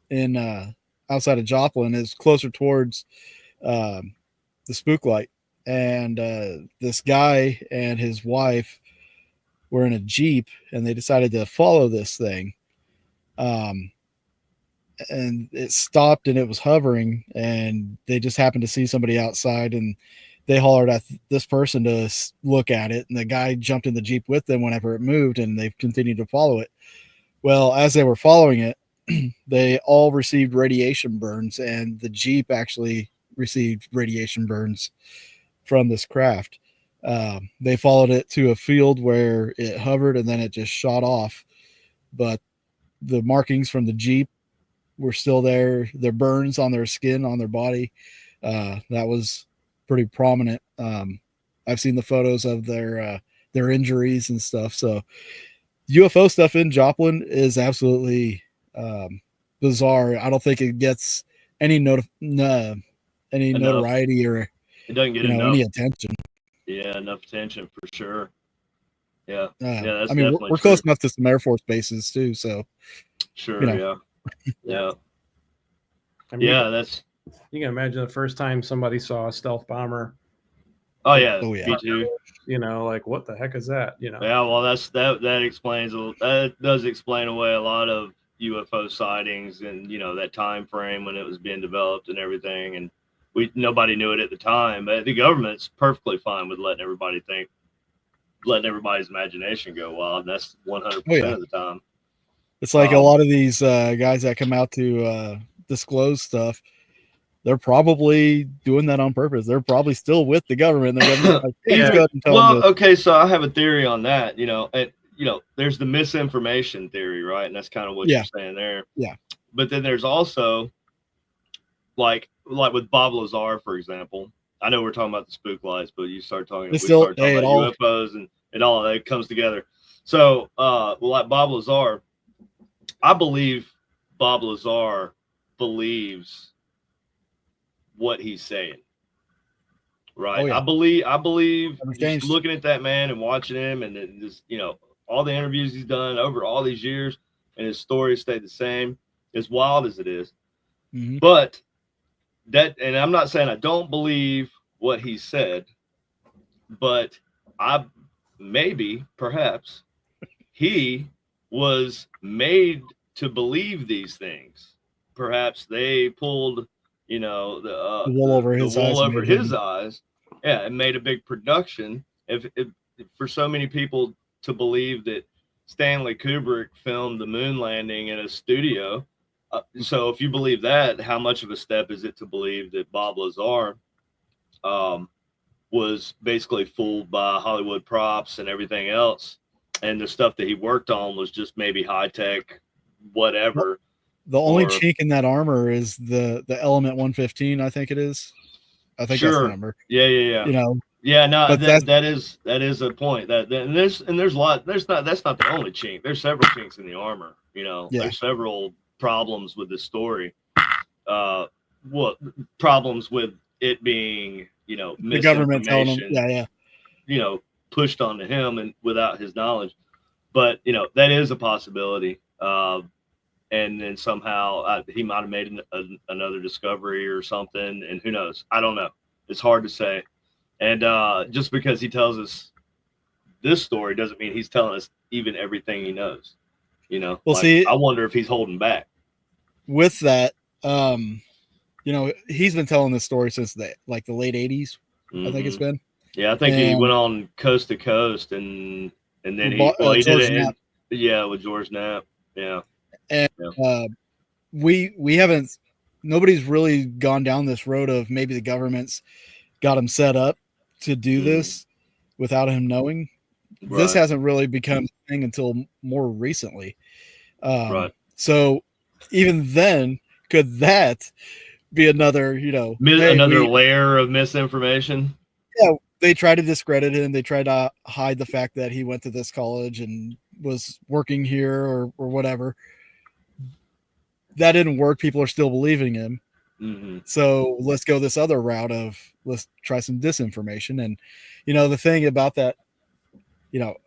in outside of Joplin, is closer towards the Spook Light, and this guy and his wife were in a Jeep, and they decided to follow this thing. And it stopped and it was hovering, and they just happened to see somebody outside, and they hollered at this person to look at it, and the guy jumped in the Jeep with them whenever it moved, and they continued to follow it. Well, as they were following it, they all received radiation burns, and the Jeep actually received radiation burns from this craft. They followed it to a field where it hovered, and then it just shot off. But the markings from the Jeep were still there. Their burns on their skin, on their body, that was pretty prominent. I've seen the photos of their injuries and stuff. So UFO stuff in Joplin is absolutely bizarre. I don't think it gets any notoriety or It doesn't get enough. any attention. Yeah, enough attention for sure. Yeah. I mean, we're close enough to some Air Force bases too. So sure. Yeah. I mean, That's. You can imagine the first time somebody saw a stealth bomber. Oh yeah. Oh, yeah. Me too. Like what the heck is that? Yeah. Well, that explains. That does explain away a lot of UFO sightings, and that time frame when it was being developed and everything, and nobody knew it at the time. But the government's perfectly fine with letting everybody's imagination go wild. And that's 100% of the time. It's like a lot of these guys that come out to disclose stuff, they're probably doing that on purpose. They're probably still with the government. They're like, hey, Yeah. go ahead and tell them Okay, so I have a theory on that. There's the misinformation theory, right? And that's kind of what you're saying there. Yeah. But then there's also like with Bob Lazar, for example. I know we're talking about the spook lights, but you start talking about UFOs and all that comes together. So, like Bob Lazar, I believe Bob Lazar believes what he's saying, right? Oh, yeah. I believe just looking at that man and watching him, and then just all the interviews he's done over all these years, and his story stayed the same, as wild as it is. Mm-hmm. But and I'm not saying I don't believe what he said, but perhaps he was made to believe these things. Perhaps they pulled the wool over his eyes. Yeah, and made a big production. If for so many people to believe that Stanley Kubrick filmed the moon landing in a studio, so if you believe that, how much of a step is it to believe that Bob Lazar was basically fooled by Hollywood props and everything else, and the stuff that he worked on was just maybe high tech, whatever. The only chink in that armor is the element 115, I think it is. I think that's the number. Yeah. Yeah, no, But that is a point. There's a lot. That's not the only chink. There's several chinks in the armor. Yeah. There's several problems with this story. What problems with it being the government telling him, misinformation, pushed onto him and without his knowledge. But that is a possibility. And then somehow he might have made another discovery or something, and who knows? I don't know. It's hard to say. And just because he tells us this story doesn't mean he's telling us even everything he knows. Well, see, I wonder if he's holding back. With that, he's been telling this story since the late 80s. I think it's been. Yeah, I think he went on Coast to Coast, and then he did it. With George Knapp. Yeah. And we haven't. Nobody's really gone down this road of maybe the government's got him set up to do this without him knowing. Right. This hasn't really become a thing until more recently. Right. So even then, could that be another, another layer of misinformation? Yeah, they tried to discredit him. They tried to hide the fact that he went to this college and was working here or whatever. That didn't work. People are still believing him. Mm-hmm. So let's go this other route of let's try some disinformation. And, the thing about that,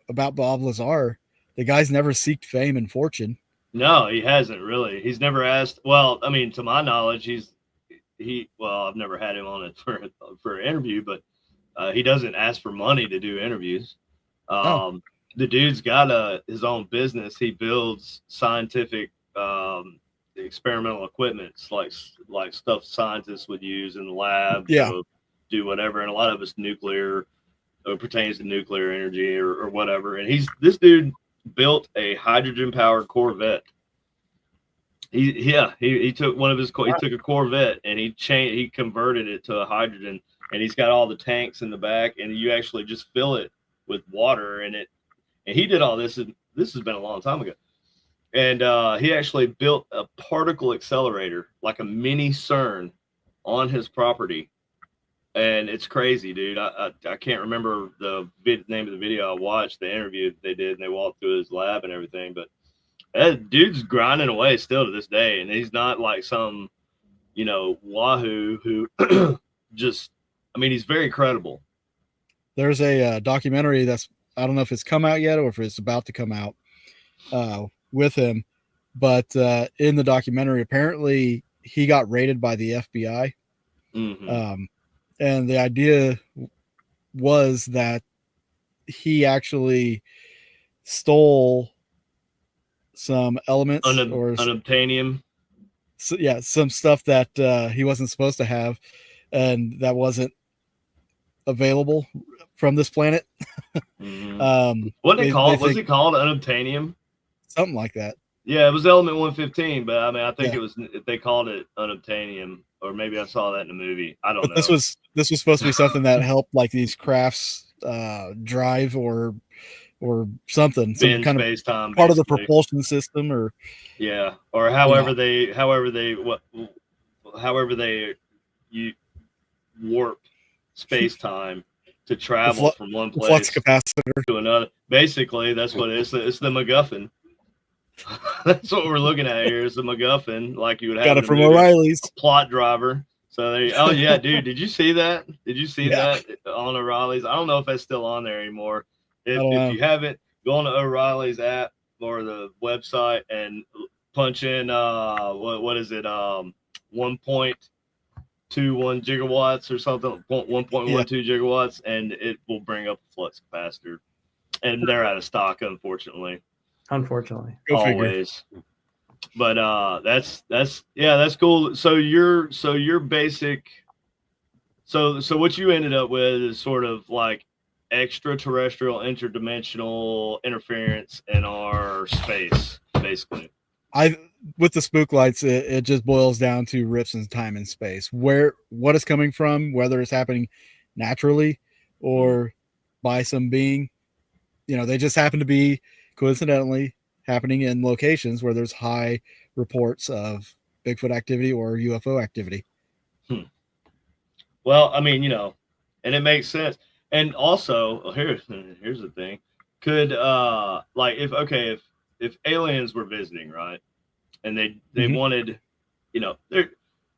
about Bob Lazar, the guy's never sought fame and fortune. No, he hasn't really. He's never asked. Well, I mean, to my knowledge, I've never had him on it for an interview, but he doesn't ask for money to do interviews. The dude's got his own business. He builds scientific experimental equipment, like stuff scientists would use in the lab to do whatever, and a lot of it's nuclear, or pertains to nuclear energy or whatever. And this dude built a hydrogen powered Corvette. He took one of his he took a Corvette and he converted it to a hydrogen, and he's got all the tanks in the back, and you actually just fill it with water in it. And he did all this, and this has been a long time ago. And he actually built a particle accelerator, like a mini CERN, on his property. And it's crazy, dude. I can't remember the name of the video I watched, the interview that they did, and they walked through his lab and everything. But that dude's grinding away still to this day. And he's not like some, wahoo who he's very credible. There's a documentary I don't know if it's come out yet or if it's about to come out with him. But in the documentary, apparently he got raided by the FBI. Mm-hmm. And the idea was that he actually stole some elements or unobtainium. Some stuff that he wasn't supposed to have, and that wasn't available from this planet. Mm-hmm. What they call it? Was it called unobtainium? Something like that. Yeah, it was element 115, but I mean, I think it was. They called it unobtainium, or maybe I saw that in the movie. I don't know. This was supposed to be something that helped like these crafts drive or something, some kind of time, part of the propulsion system, or however they warp space time to travel from one place flux capacitor to another. Basically, that's what it is. It's the MacGuffin. That's what we're looking at here. Is the MacGuffin, like you would have. Got it from O'Reilly's. Plot driver. So dude, did you see that? Did you see that on O'Reilly's? I don't know if that's still on there anymore. If you haven't, go on the O'Reilly's app or the website and punch in what is it? 1.21 gigawatts or something, 1.12 gigawatts, and it will bring up a flux capacitor. And they're out of stock, unfortunately. Always. But that's cool. So your basic so what you ended up with is sort of like extraterrestrial interdimensional interference in our space, basically. With the spook lights, it just boils down to rips in time and space, what is coming from, whether it's happening naturally or by some being. They just happen to be coincidentally happening in locations where there's high reports of Bigfoot activity or UFO activity. Well, I mean, and it makes sense. And also, here's the thing: could like if aliens were visiting, right, and they wanted,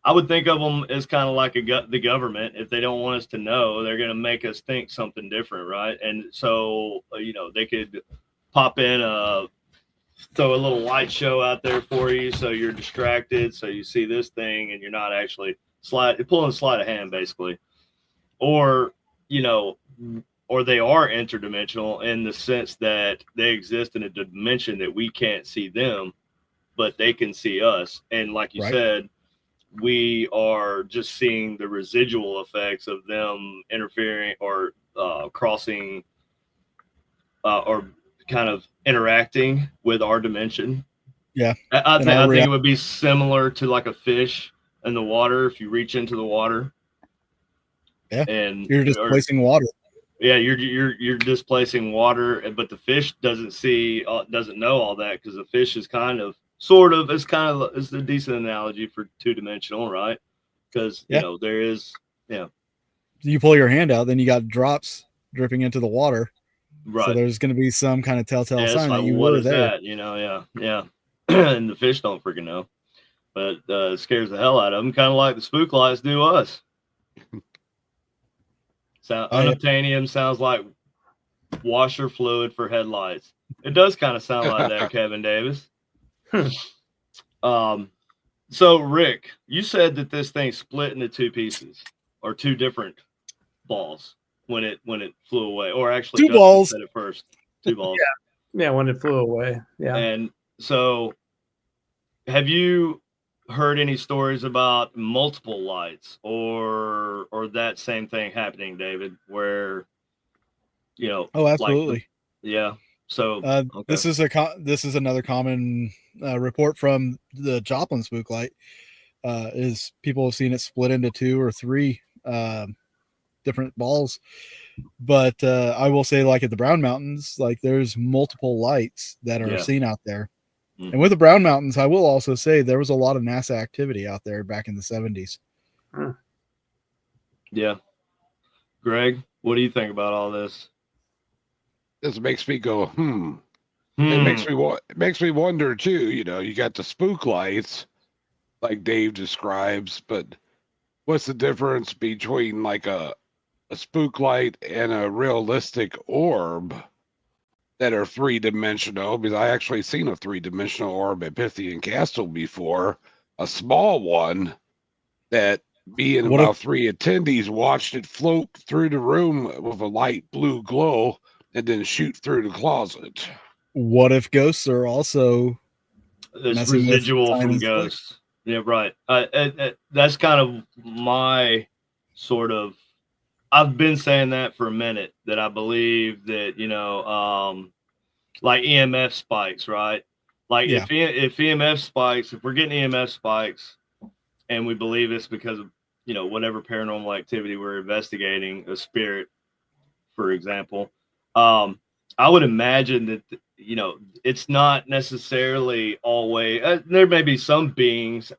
I would think of them as kind of like the government. If they don't want us to know, they're going to make us think something different, right? And so they could pop in throw a little light show out there for you, so you're distracted, so you see this thing and you're not actually pulling a sleight of hand, basically, or or they are interdimensional in the sense that they exist in a dimension that we can't see them, but they can see us. And like you said, we are just seeing the residual effects of them interfering or crossing or kind of interacting with our dimension. Yeah. I think it would be similar to like a fish in the water. If you reach into the water, and you're displacing water. Yeah, you're displacing water, but the fish doesn't know all that, because the fish is it's a decent analogy for two-dimensional, right? Because there is you pull your hand out, then you got drops dripping into the water, right? So there's going to be some kind of telltale sign that you what were is there. That? Yeah. And the fish don't freaking know, but it scares the hell out of them, kind of like the spook lights do us. Unobtainium sounds like washer fluid for headlights. It does kind of sound like that, Kevin Davis. So Rick, you said that this thing split into two pieces, or two different balls when it flew away, or actually two balls at first. Two balls. Yeah, when it flew away. Yeah. And so, have you heard any stories about multiple lights or that same thing happening, David, where Oh, absolutely. So this is another common report from the Joplin Spook Light, is people have seen it split into 2 or 3 different balls. But I will say, like at the Brown Mountains, like there's multiple lights that are seen out there. Mm-hmm. And with the Brown Mountains, I will also say there was a lot of NASA activity out there back in the 70s. Yeah. Greg, what do you think about all this? This makes me go, It makes me wonder too. You got the spook lights, like Dave describes, but what's the difference between like a spook light and a realistic orb that are 3-dimensional? Because I actually seen a 3-dimensional orb at Pythian Castle before, a small one that me and about 3 attendees watched it float through the room with a light blue glow and then shoot through the closet. What if ghosts are also there's residual from ghosts? Yeah, right. That's kind of my sort of. I've been saying that for a minute, that I believe that like EMF spikes, right? Like if EMF spikes, if we're getting EMF spikes, and we believe it's because of whatever paranormal activity we're investigating, a spirit, for example. I would imagine that, it's not necessarily always, there may be some beings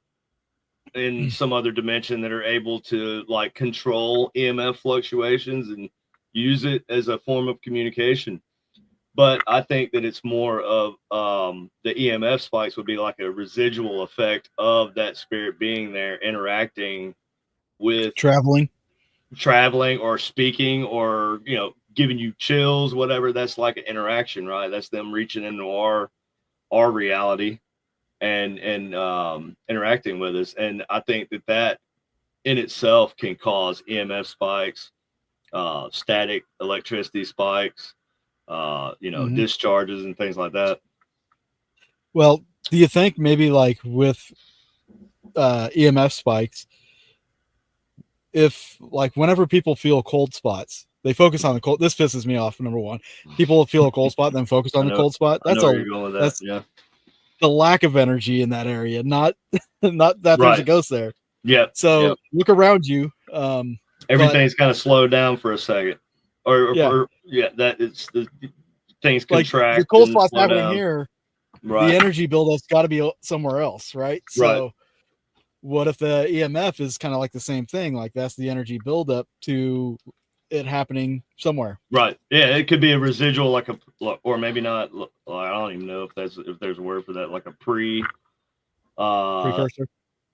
in some other dimension that are able to like control EMF fluctuations and use it as a form of communication. But I think that it's more of the EMF spikes would be like a residual effect of that spirit being there, interacting with traveling or speaking, or giving you chills, whatever. That's like an interaction, right? That's them reaching into our reality and interacting with us. And I think that in itself can cause EMF spikes, static electricity spikes, discharges and things like that. Well, do you think maybe like with EMF spikes, if like whenever people feel cold spots, they focus on the cold. This pisses me off. Number one, people feel a cold spot, then focus on the cold spot. That's the lack of energy in that area. Not that there's a ghost there. Yeah. So look around you. Everything's kind of slowed down for a second, that it's the things contract. Like the cold spot's happening down. Here. Right. The energy buildup's got to be somewhere else, right? So what if the EMF is kind of like the same thing? Like that's the energy buildup to it happening somewhere. Right. Yeah, it could be a residual, like a, or maybe not. I don't even know if there's a word for that, like a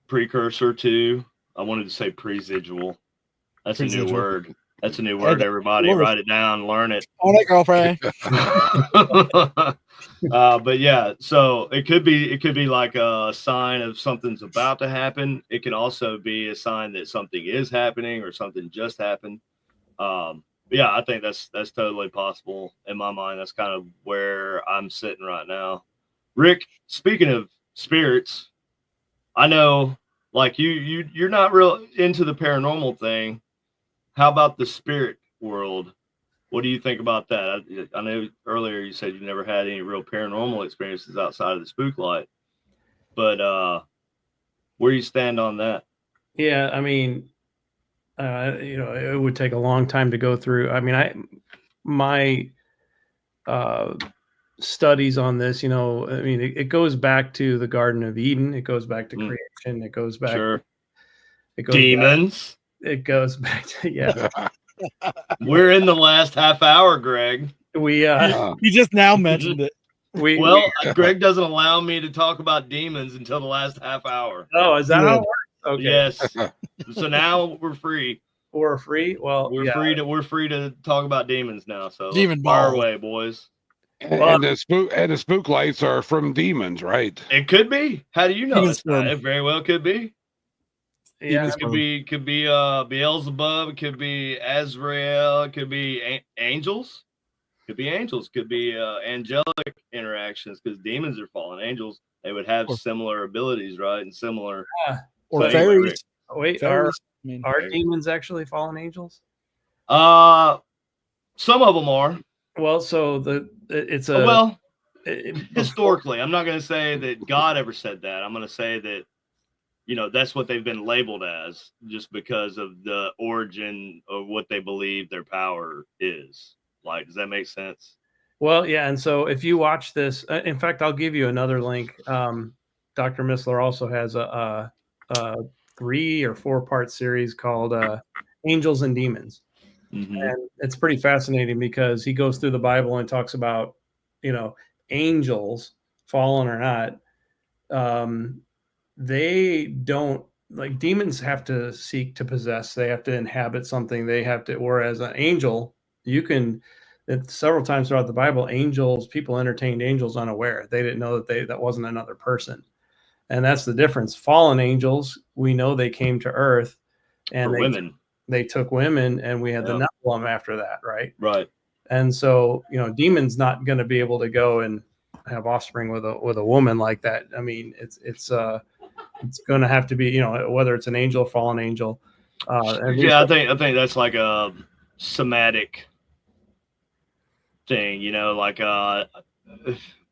precursor to. I wanted to say presidual. That's a new word. That's a new word. Everybody, write it down, learn it. On it, girlfriend. But yeah, so it could be like a sign of something's about to happen. It can also be a sign that something is happening or something just happened. Yeah, I think that's totally possible in my mind. That's kind of where I'm sitting right now. Rick, speaking of spirits, I know like you're not real into the paranormal thing. How about the spirit world? What do you think about that? I know earlier you said you never had any real paranormal experiences outside of the Spook Light, but where do you stand on that? Yeah, I mean, it would take a long time to go through. I mean, my studies on this, it goes back to the Garden of Eden. It goes back to creation. It goes back. Sure. It goes demons. It goes back to, yeah. We're in the last half hour, Greg. You just now mentioned it. Greg doesn't allow me to talk about demons until the last half hour. Oh, is that how it works? Okay. Yes. So now we're free. We're free. Well, we're free to talk about demons now. So demon fire away, boys. And the spook lights are from demons, right? It could be. How do you know? It very well could be. Yeah, it could be Beelzebub, it could be Azrael, it could be angels, could be angelic interactions, because demons are fallen angels. They would have similar abilities, right? And similar or fairies. Wait, fairies. Are demons actually fallen angels? Some of them are. Well, so historically, I'm not going to say that God ever said that. I'm going to say that that's what they've been labeled as, just because of the origin of what they believe their power is. Like, does that make sense? Well, yeah. And so if you watch this, in fact, I'll give you another link. Dr. Missler also has a 3 or 4 part series called Angels and Demons. Mm-hmm. And it's pretty fascinating because he goes through the Bible and talks about, angels, fallen or not. They don't, like, demons have to seek to possess. They have to inhabit something. They have to, whereas an angel, several times throughout the Bible, people entertained angels unaware. They didn't know that wasn't another person. And that's the difference. Fallen angels, we know they came to earth and they took women, and we had the Nephilim after that. Right. Right. And so, demons not going to be able to go and have offspring with a woman like that. I mean, it's going to have to be, whether it's an angel, fallen angel. I think that's like a somatic thing, like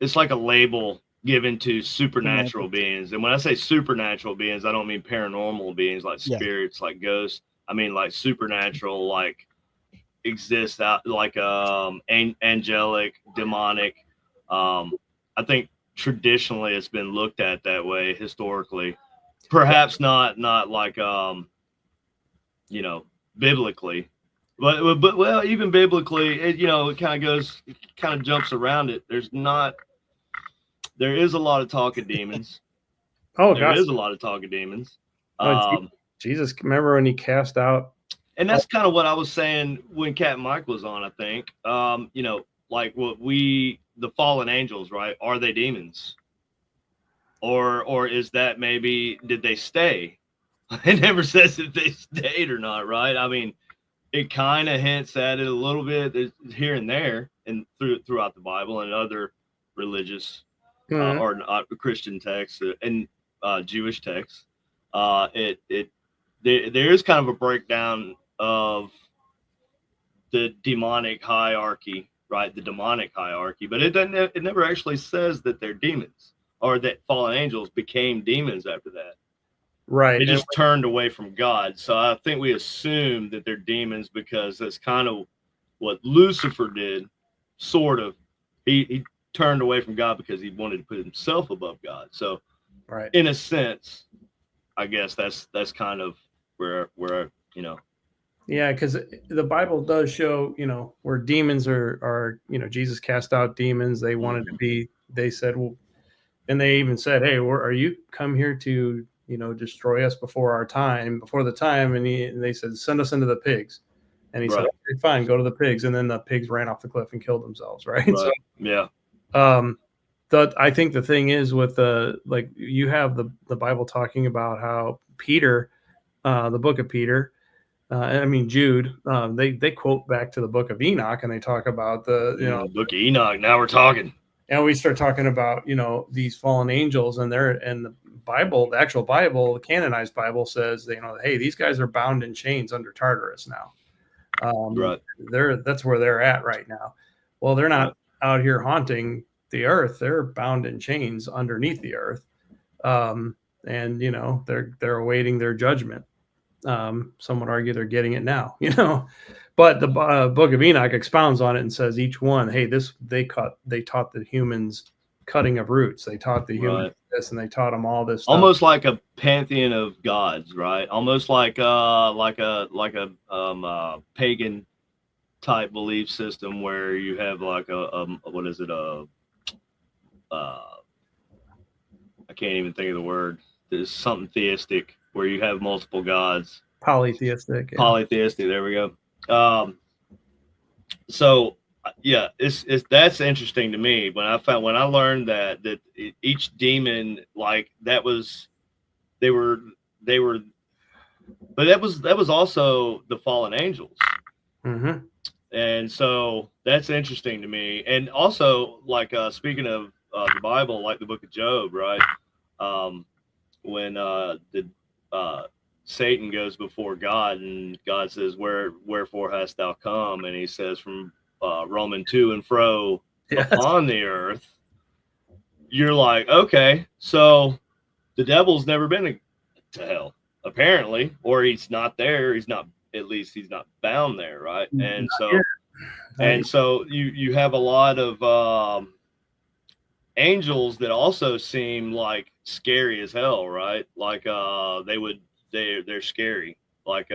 it's like a label given to supernatural beings. And when I say supernatural beings, I don't mean paranormal beings like spirits, like ghosts. I mean like supernatural, like exists out, like angelic, demonic. I think traditionally it's been looked at that way historically, perhaps not like biblically, but well, even biblically, it kind of jumps around it. There is a lot of talk of demons. There is a lot of talk of demons. Jesus, remember when he cast out? And that's kind of what I was saying when Cat Mike was on, I think. Like the fallen angels, right? Are they demons? Or is that maybe, did they stay? It never says if they stayed or not, right? I mean, it kind of hints at it a little bit here and there, and throughout the Bible and other religious or Christian texts and Jewish texts. There is kind of a breakdown of the demonic hierarchy, right? The demonic hierarchy, but it never actually says that they're demons or that fallen angels became demons after that. Right. They just turned away from God. So I think we assume that they're demons because that's kind of what Lucifer did, sort of. He turned away from God because he wanted to put himself above God. So in a sense, I guess that's kind of where. Yeah, because the Bible does show, where demons are, Jesus cast out demons. They wanted to be, they said, well, and they even said, hey, are you come here to, destroy us before the time? And they said, send us into the pigs. And he said, okay, fine, go to the pigs. And then the pigs ran off the cliff and killed themselves. Right. So, yeah. I think the thing is with you have the Bible talking about how Peter, the book of Peter, Jude, they quote back to the book of Enoch, and they talk about the book of Enoch. Now we're talking, and we start talking about these fallen angels, and the Bible, the actual Bible, the canonized Bible says hey, these guys are bound in chains under Tartarus now. That's where they're at right now. Well, they're not out here haunting the earth; they're bound in chains underneath the earth, and they're awaiting their judgment. Some would argue they're getting it now, but the book of Enoch expounds on it and says each one, hey, they taught the humans cutting of roots. They taught the humans this, and they taught them all this stuff. Almost like a pantheon of gods, right? Almost like a pagan type belief system where you have like what is it? I can't even think of the word. There's something theistic, where you have multiple gods. Polytheistic. Yeah. Polytheistic. There we go. So yeah, it's that's interesting to me when I learned that each demon, like that was, they were, but that was also the fallen angels. Mm-hmm. And so that's interesting to me. And also, like speaking of the Bible, like the book of Job, right? When Satan goes before God, and God says, wherefore hast thou come? And he says, from roaming to and fro upon the earth. You're like, okay, so the devil's never been to hell, apparently, or he's not there. He's not bound there, right? And so you have a lot of angels that also seem like scary as hell, right? Like they're scary. Like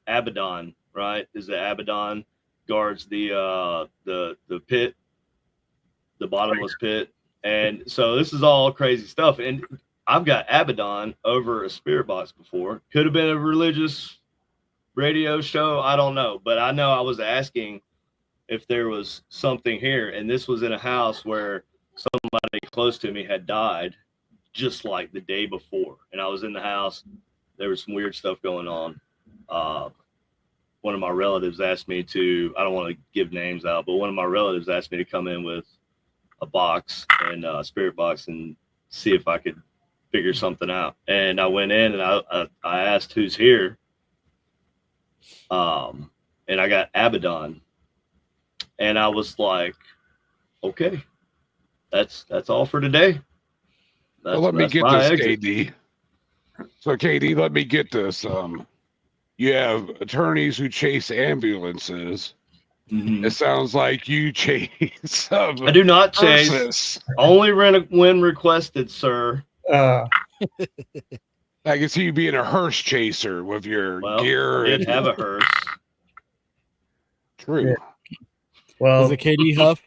Abaddon, right? Is it Abaddon guards the pit, the bottomless pit. And so this is all crazy stuff. And I've got Abaddon over a spirit box before. Could have been a religious radio show, I don't know, but I know I was asking if there was something here, and this was in a house where somebody close to me had died just like the day before, and I was in the house. There was some weird stuff going on. One of my relatives asked me to, I don't want to give names out, but one of my relatives asked me to come in with a box and a spirit box and see if I could figure something out. And I went in and I asked who's here. And I got Abaddon, and I was like, okay, that's all for today. Well, let me get this, KD. So, KD, let me get this. You have attorneys who chase ambulances. Mm-hmm. It sounds like you chase. I do not chase. Only when requested, sir. I can see you being a hearse chaser with your gear. I did have a hearse. True. Yeah. Well, is it KD Huff?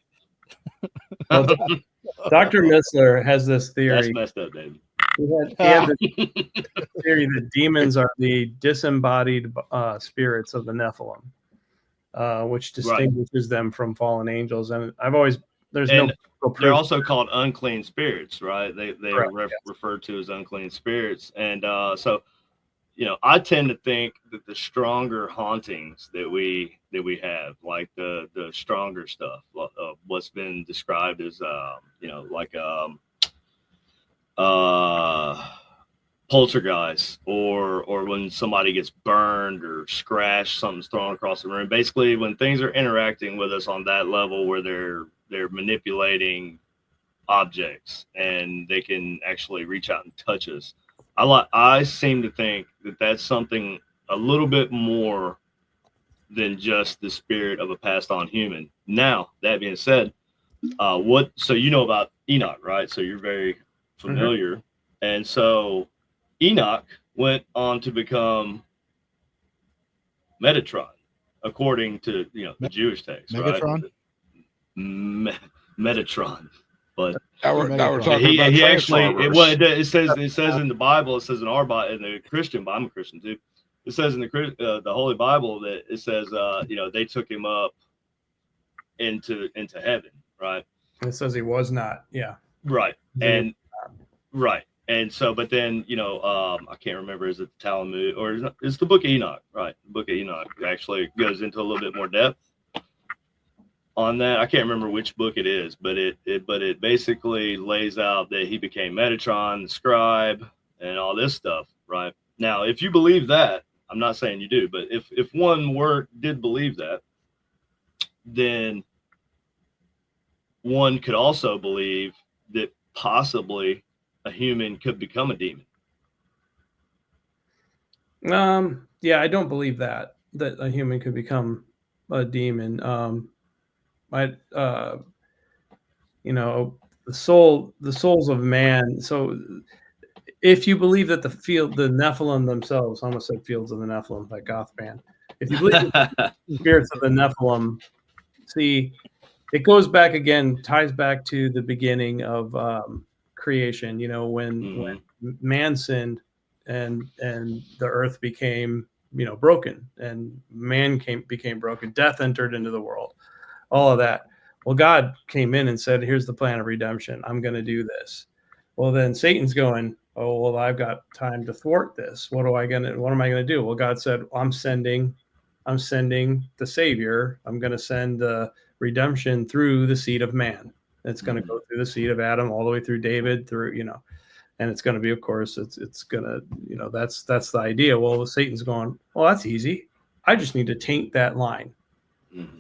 Dr. Missler has this theory. That's messed up, David. He had this theory that demons are the disembodied spirits of the Nephilim, which distinguishes them from fallen angels. And they're also called unclean spirits, right? They are referred to as unclean spirits. And so, I tend to think that the stronger hauntings that we have, like the stronger stuff, what's been described as, poltergeist, or when somebody gets burned or scratched, something's thrown across the room. Basically, when things are interacting with us on that level where they're manipulating objects and they can actually reach out and touch us. I seem to think that that's something a little bit more than just the spirit of a passed on human. Now, that being said, so you know about Enoch, right? So you're very familiar. Mm-hmm. And so Enoch went on to become Metatron, according to the Jewish text, Megatron? right? Metatron, but Now we're talking he about actually Transformers. it says in the Bible, it says in our Bible, in the Christian Bible, I'm a Christian too. It says in the Holy Bible that it says they took him up into heaven, right? It says he was not. Yeah. Right. And right. And so, but then, I can't remember, is it the Talmud or it's the Book of Enoch, right? The Book of Enoch actually goes into a little bit more depth on that. I can't remember which book it is, but it basically lays out that he became Metatron, the scribe, and all this stuff, right? Now, if you believe that, I'm not saying you do, but if one did believe that, then one could also believe that possibly a human could become a demon. Yeah, I don't believe that a human could become a demon. The souls of man. So if you believe that the Nephilim themselves, I almost said Fields of the Nephilim, like goth band. If you believe the spirits of the Nephilim, see, it goes back again, ties back to the beginning of creation. When man sinned and the earth became broken, and man became broken. Death entered into the world. All of that. Well, God came in and said, "Here's the plan of redemption. I'm going to do this." Well, then Satan's going, "Oh, well, I've got time to thwart this. What am I going to do?" Well, God said, I'm sending the Savior. I'm going to send the redemption through the seed of man. It's going to go through the seed of Adam all the way through David, and it's going to be, of course, it's going to, that's the idea. Well, Satan's going, well, that's easy. I just need to taint that line.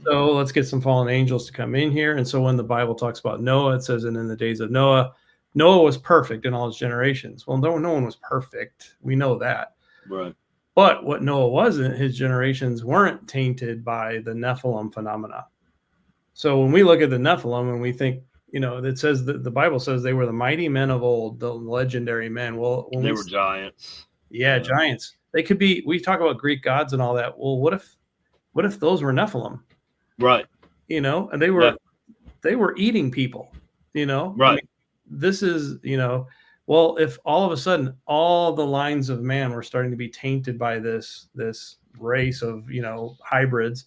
So let's get some fallen angels to come in here. And so when the Bible talks about Noah, it says, and in the days of Noah was perfect in all his generations. Well, no one was perfect. We know that. Right. But what Noah wasn't, his generations weren't tainted by the Nephilim phenomena. So when we look at the Nephilim and we think, that says that the Bible says they were the mighty men of old, the legendary men. Well, they were giants. Yeah, giants. They could be. We talk about Greek gods and all that. Well, what if those were Nephilim? Right. And they were eating people. Right. I mean, this is well, if all of a sudden all the lines of man were starting to be tainted by this race of hybrids,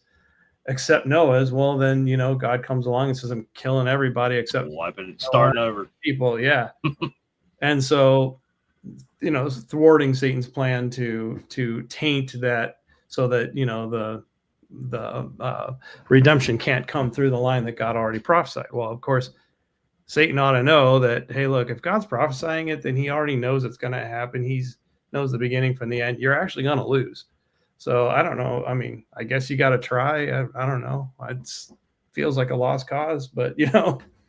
except Noah's, well, then God comes along and says, I'm killing everybody except starting over people. Yeah. And so thwarting Satan's plan to taint that, so that the redemption can't come through the line that God already prophesied. Well, of course, Satan ought to know that, hey, look, if God's prophesying it, then he already knows it's going to happen. He knows the beginning from the end. You're actually going to lose. So I don't know. I mean, I guess you got to try. I don't know. It feels like a lost cause, but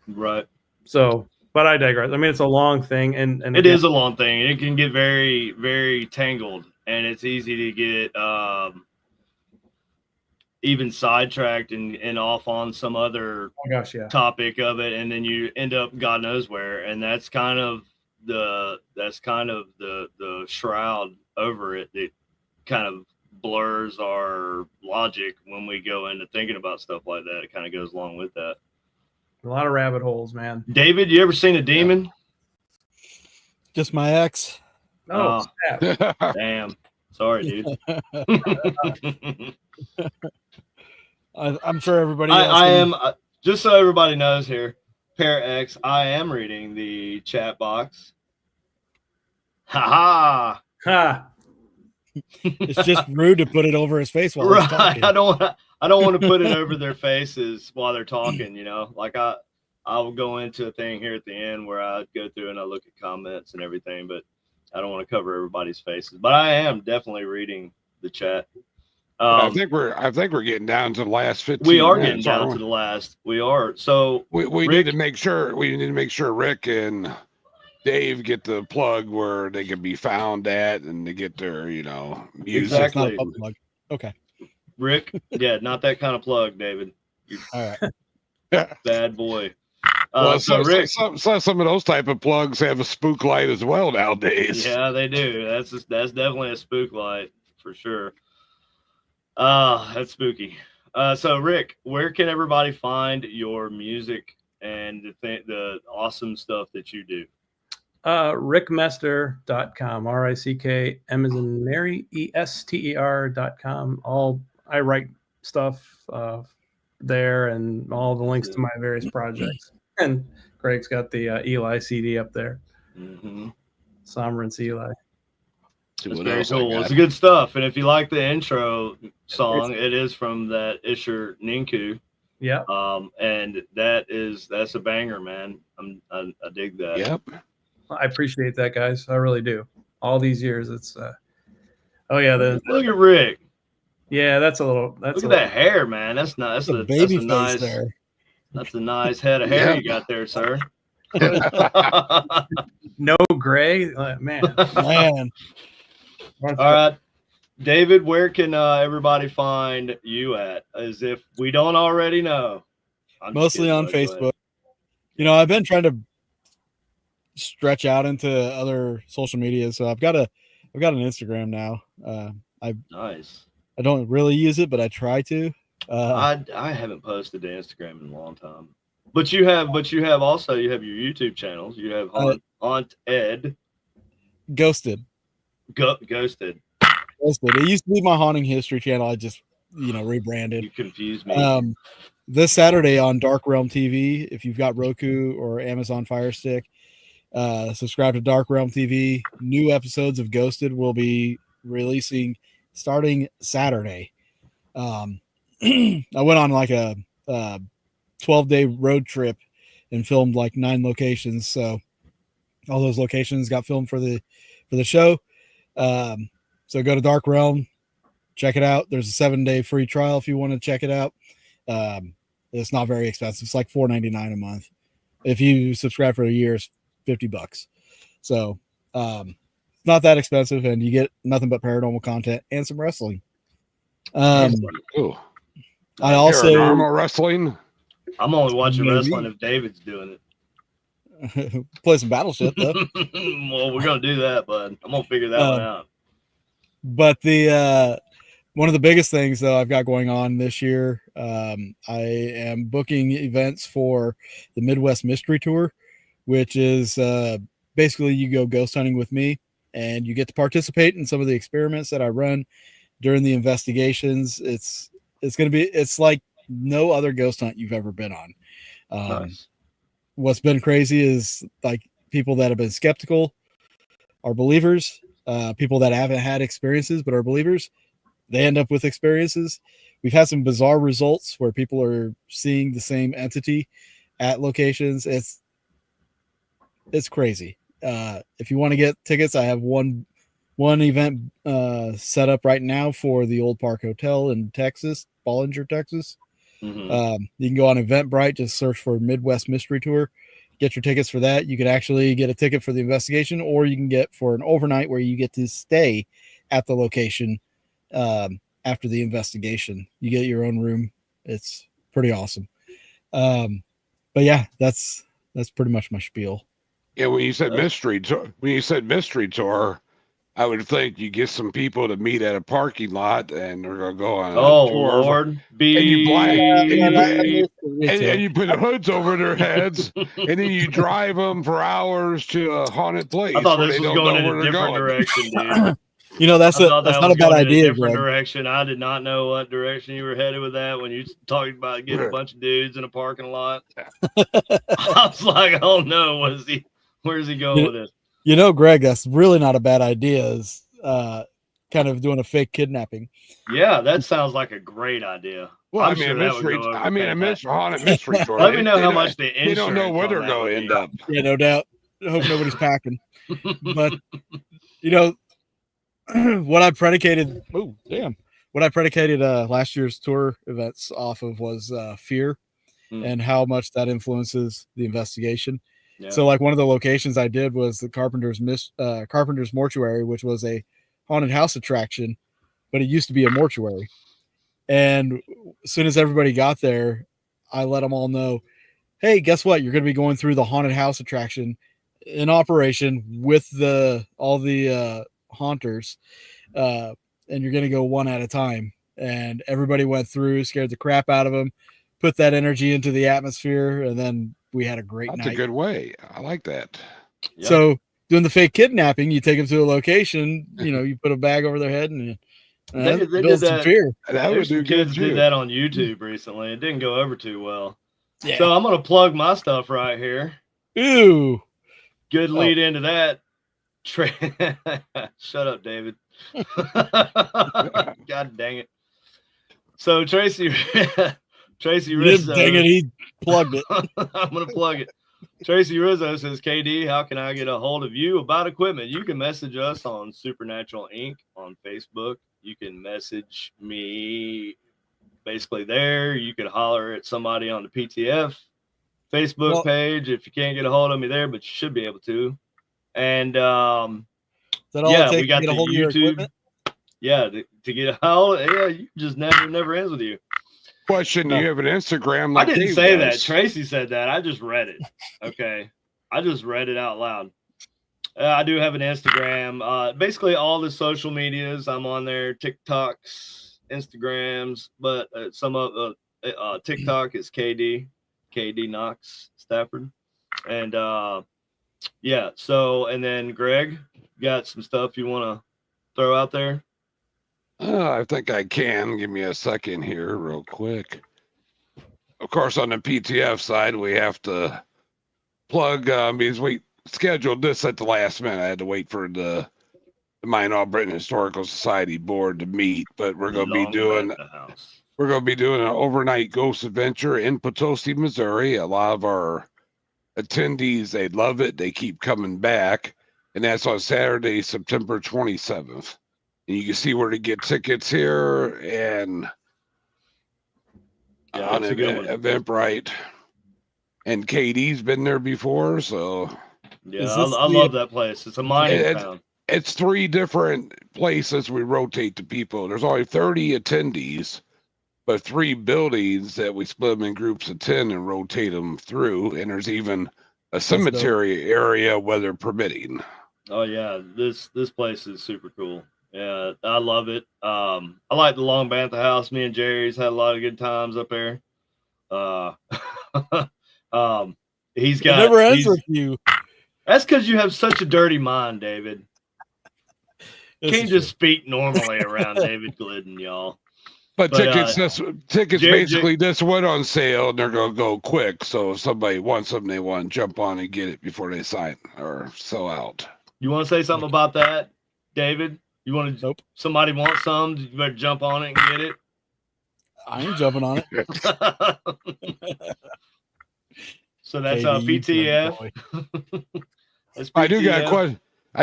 Right. So, but I digress. I mean, it's a long thing, and it is a long thing. It can get very, very tangled, and it's easy to get even sidetracked and off on some other topic of it, and then you end up God knows where, and that's kind of the shroud over it that kind of blurs our logic when we go into thinking about stuff like that. It kind of goes along with that. A lot of rabbit holes, man. David, you ever seen a demon? Just my ex. Oh, damn. Sorry, dude. I'm sure everybody else I am just so everybody knows here, Pair X, I am reading the chat box. Ha ha. It's just rude to put it over his face while he's talking. I don't want to put it over their faces while they're talking, Like I'll go into a thing here at the end where I go through and I look at comments and everything, but I don't want to cover everybody's faces. But I am definitely reading the chat. I think we're getting down to the last 15 We are minutes, getting down to the last. We are. So we need to make sure Rick and Dave get the plug where they can be found at, and they get their music. Exactly. Okay. Rick, yeah, not that kind of plug, David. All right. Bad boy. Well, Rick, some of those type of plugs have a spook light as well nowadays. Yeah, they do. That's definitely a spook light for sure. That's spooky. So Rick, where can everybody find your music and the awesome stuff that you do? rickmester.com, RICK, M as in Mary, ESTER.com. I write stuff there, and all the links to my various projects. And Craig's got the Eli CD up there. Mm-hmm. Sombrance Eli. It's very cool. It's good stuff. And if you like the intro song, it is from that Ishur Ninku. Yeah. And that's a banger, man. I dig that. Yep. I appreciate that, guys. I really do. All these years, it's oh yeah. Look at Rick. Yeah, look at that hair, man. That's nice. That's a nice there. That's a nice head of hair you got there, sir. No gray, man. All right, David, where can everybody find you at? As if we don't already know. Mostly on Facebook. I've been trying to stretch out into other social media, so I've got an Instagram now. Nice. I don't really use it, but I try to. I haven't posted to Instagram in a long time. But you have your YouTube channels. You have Haunt Ed. Ghosted. Ghosted. It used to be my haunting history channel. I just rebranded. You confused me. This Saturday on Dark Realm TV, if you've got Roku or Amazon Fire Stick, subscribe to Dark Realm TV. New episodes of Ghosted will be releasing starting Saturday. I went on like a 12-day road trip and filmed like 9 locations. So all those locations got filmed for the show. So go to Dark Realm, check it out. There's a 7-day free trial if you want to check it out. It's not very expensive. It's like $4.99 a month. If you subscribe for a year, it's $50. So it's not that expensive, and you get nothing but paranormal content and some wrestling. Cool. I also paranormal wrestling. I'm only watching wrestling if David's doing it. Play some Battleship though. Well, we're gonna do that, bud. I'm gonna figure that one out. But the one of the biggest things though I've got going on this year, I am booking events for the Midwest Mystery Tour, which is basically you go ghost hunting with me, and you get to participate in some of the experiments that I run during the investigations. It's like no other ghost hunt you've ever been on. Nice. What's been crazy is like people that have been skeptical are believers. People that haven't had experiences but are believers, they end up with experiences. We've had some bizarre results where people are seeing the same entity at locations. It's crazy. If you want to get tickets, I have one event set up right now for the Old Park Hotel in Texas, Bollinger, Texas. Mm-hmm. You can go on Eventbrite, just search for Midwest Mystery Tour, get your tickets for that. You can actually get a ticket for the investigation, or you can get for an overnight where you get to stay at the location after the investigation. You get your own room. It's pretty awesome. But yeah, that's pretty much my spiel. Yeah, when you said mystery tour, I would think you get some people to meet at a parking lot, and they're gonna go on. Oh a tour. Lord! And you put hoods over their heads, and then you drive them for hours to a haunted place. I thought this was going in a different direction, dude. That's not a bad idea. Different direction. I did not know what direction you were headed with that when you talked about getting a bunch of dudes in a parking lot. I was like, oh no, where's he going with this? Greg, that's really not a bad idea. Is kind of doing a fake kidnapping. Yeah, that sounds like a great idea. Well, a haunted mystery tour. Let me know how much the insurance. They don't know where they're going to end up. Yeah, no doubt. I hope nobody's packing. But what I predicated. What I predicated last year's tour events off of was fear, and how much that influences the investigation. Yeah. So like one of the locations I did was the Carpenter's Mortuary, which was a haunted house attraction, but it used to be a mortuary. And as soon as everybody got there, I let them all know, hey, guess what? You're going to be going through the haunted house attraction in operation with all the haunters, and you're going to go one at a time. and everybody went through, scared the crap out of them, put that energy into the atmosphere, and then we had a great That's night. a good way. I like that. Yeah. So doing the fake kidnapping, you take them to a location, you put a bag over their head and They did builds some that. fear. That would There's do some good kids too. did that on YouTube recently. It didn't go over too well. Yeah. So I'm gonna plug my stuff right here. Ooh. Good lead into that. Shut up, David. God dang it. So Tracy Rizzo. Dang it, he plugged it. I'm gonna plug it. Tracy Rizzo says, KD, how can I get a hold of you about equipment? You can message us on Supernatural Inc. on Facebook. You can message me basically there. You could holler at somebody on the PTF Facebook page if you can't get a hold of me there, but you should be able to. And Is that all yeah, it takes we got to get the a hold of your YouTube. equipment? Yeah, to get a hold. Yeah, you just never ends with you. Question: No. You have an Instagram? I Like didn't Dave say does. that. Tracy said that. I just read it. Okay, I just read it out loud. I do have an Instagram. Basically, all the social medias. I'm on there. TikToks, Instagrams, but some of TikTok is KD Knox Stafford, and yeah. So, and then Greg, got some stuff you want to throw out there? I think I can. Give me a second here, real quick. Of course, on the PTF side, we have to plug because we scheduled this at the last minute. I had to wait for the Minot Britain Historical Society board to meet, but we're going to be doing an overnight ghost adventure in Potosi, Missouri. A lot of our attendees, they love it. They keep coming back, and that's on Saturday, September 27th. And you can see where to get tickets here and on Eventbrite. And Katie's been there before, so yeah, I love that place. It's a mining town. It's 3 different places we rotate the people. There's only 30 attendees, but 3 buildings that we split them in groups of 10 and rotate them through. And there's even a cemetery area, weather permitting. Oh yeah, this place is super cool. Yeah, I love it. I like the Long Bantha House. Me and Jerry's had a lot of good times up there. He's got. It never ends with you. That's because you have such a dirty mind, David. Can't just speak normally around David Glidden, y'all. But tickets basically this went on sale and they're gonna go quick. So if somebody wants them, they want to jump on and get it before they sign or sell out. You want to say something about that, David? You want to? Nope. Somebody wants some? You better jump on it and get it. I ain't jumping on it. So that's PTF. That's PTF. I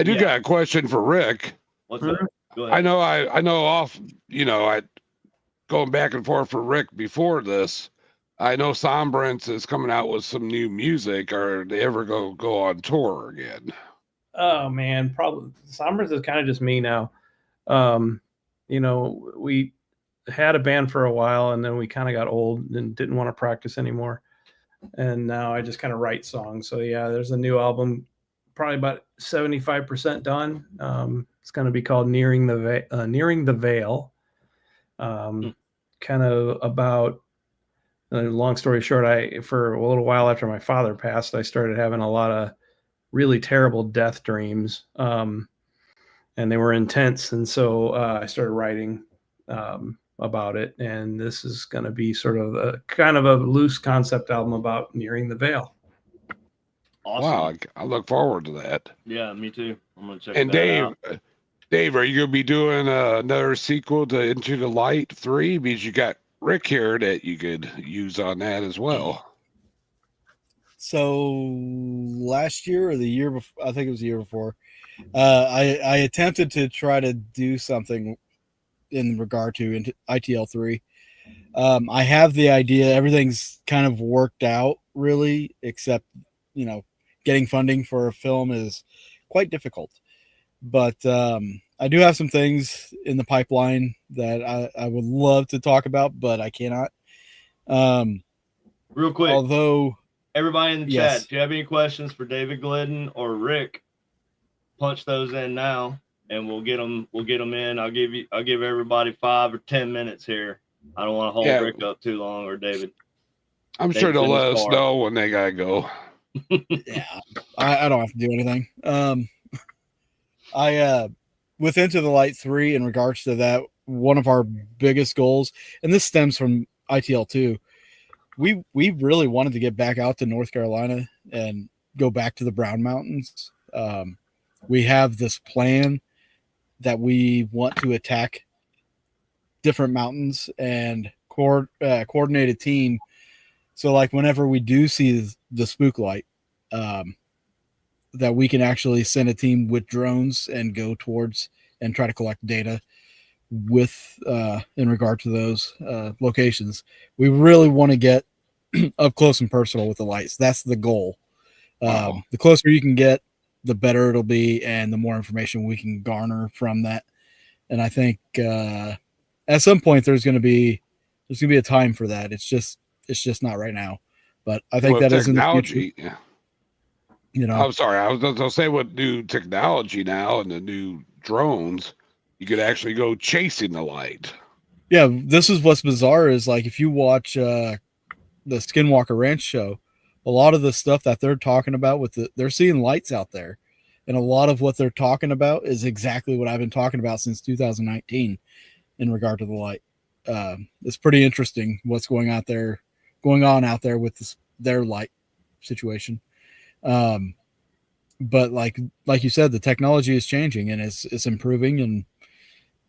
do got a question for Rick. What's up? Go ahead. I know off. I going back and forth for Rick before this. I know Sombrance is coming out with some new music. Are they ever go on tour again? Oh man, probably. Sombrance is kind of just me now. We had a band for a while and then we kind of got old and didn't want to practice anymore. And now I just kind of write songs. So yeah, there's a new album, probably about 75% done. It's going to be called Nearing the Veil. Kind of about, long story short, for a little while after my father passed, I started having a lot of really terrible death dreams. And they were intense. And so I started writing about it. And this is going to be sort of a kind of a loose concept album about nearing the veil. Awesome. Wow, I look forward to that. Yeah, me too. I'm going to check that out. And Dave, are you going to be doing another sequel to Into the Light 3? Because you got Rick here that you could use on that as well. So last year or the year before, I think it was the year before, I attempted to try to do something in regard to ITL 3. I have the idea. Everything's kind of worked out really, except, getting funding for a film is quite difficult. But I do have some things in the pipeline that I would love to talk about, but I cannot. Real quick. Although... Everybody in the chat, if you have any questions for David Glidden or Rick, punch those in now. and we'll get them in. I'll give everybody 5 or 10 minutes here. I don't want to hold Rick up too long, or David. I'm sure they'll let us know when they gotta go. Yeah, I don't have to do anything. With Into the Light 3, in regards to that, one of our biggest goals, and this stems from ITL 2, we really wanted to get back out to North Carolina and go back to the Brown Mountains. We have this plan that we want to attack different mountains and coordinate a team. So like whenever we do see the Spook Light, that we can actually send a team with drones and go towards and try to collect data with in regard to those locations. We really want to get up close and personal with the lights. That's the goal. The closer you can get, the better it'll be, and the more information we can garner from that. And I think at some point there's going to be a time for that. It's just not right now. But I think that is in the future. Yeah. You know, I'm sorry. I was going to say, with new technology now and the new drones, you could actually go chasing the light. Yeah, this is what's bizarre is like if you watch the Skinwalker Ranch show, a lot of the stuff that they're talking about they're seeing lights out there, and a lot of what they're talking about is exactly what I've been talking about since 2019 in regard to the light. It's pretty interesting what's going on out there with their light situation. But like you said, the technology is changing and it's improving, and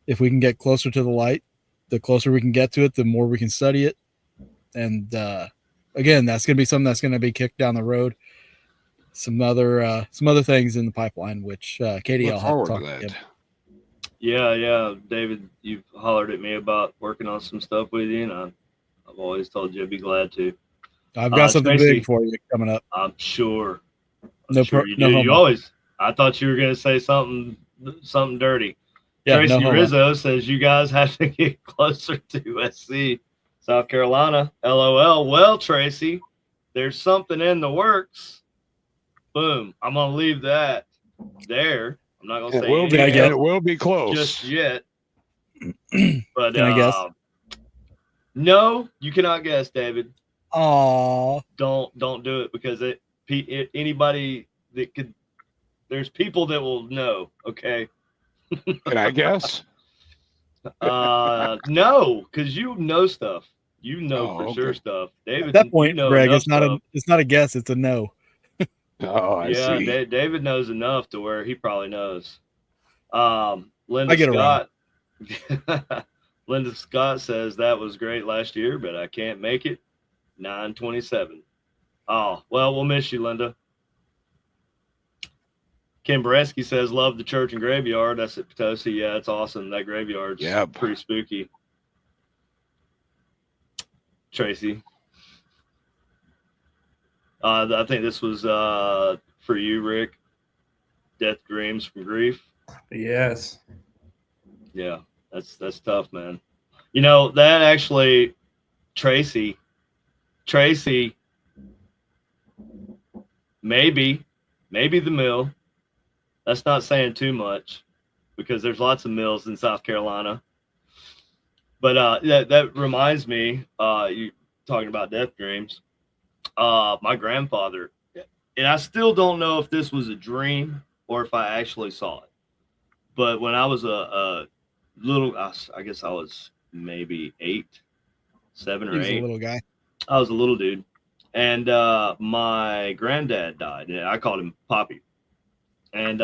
if we can get closer to the light, the closer we can get to it, the more we can study it. And again, that's going to be something that's going to be kicked down the road. Some other things in the pipeline, which Katie will have to talk about. Yeah, David, you've hollered at me about working on some stuff with you, and I've always told you I'd be glad to. I've got something Tracy, big for you coming up. I'm sure. You do. You always. I thought you were going to say something dirty. Yeah, Tracy Rizzo says you guys have to get closer to SC, South Carolina. LOL. Well, Tracy, there's something in the works. Boom. I'm going to leave that there. I'm not going to say it will be close just yet. But can I guess? No, you cannot guess, David. Aww. Don't do it, because anybody that could. There's people that will know. Okay. Can I guess? No, because you know stuff. You know sure stuff, David. At that point, Greg, it's not a guess; it's a no. Oh, I see. David knows enough to where he probably knows. Linda Scott. Linda Scott says that was great last year, but I can't make it. 9/27. Oh, well, we'll miss you, Linda. Kim Bareski says, love the church and graveyard. That's at Potosi. Yeah, it's awesome. That graveyard's pretty spooky. Tracy. I think this was for you, Rick. Death Dreams from Grief. Yes. Yeah, that's tough, man. You know, that actually, Tracy, maybe the mill. That's not saying too much, because there's lots of mills in South Carolina. But that reminds me, you talking about death dreams. My grandfather, and I still don't know if this was a dream or if I actually saw it. But when I was a little, I guess I was maybe 7 or 8. A little guy. I was a little dude, and my granddad died. And I called him Poppy, and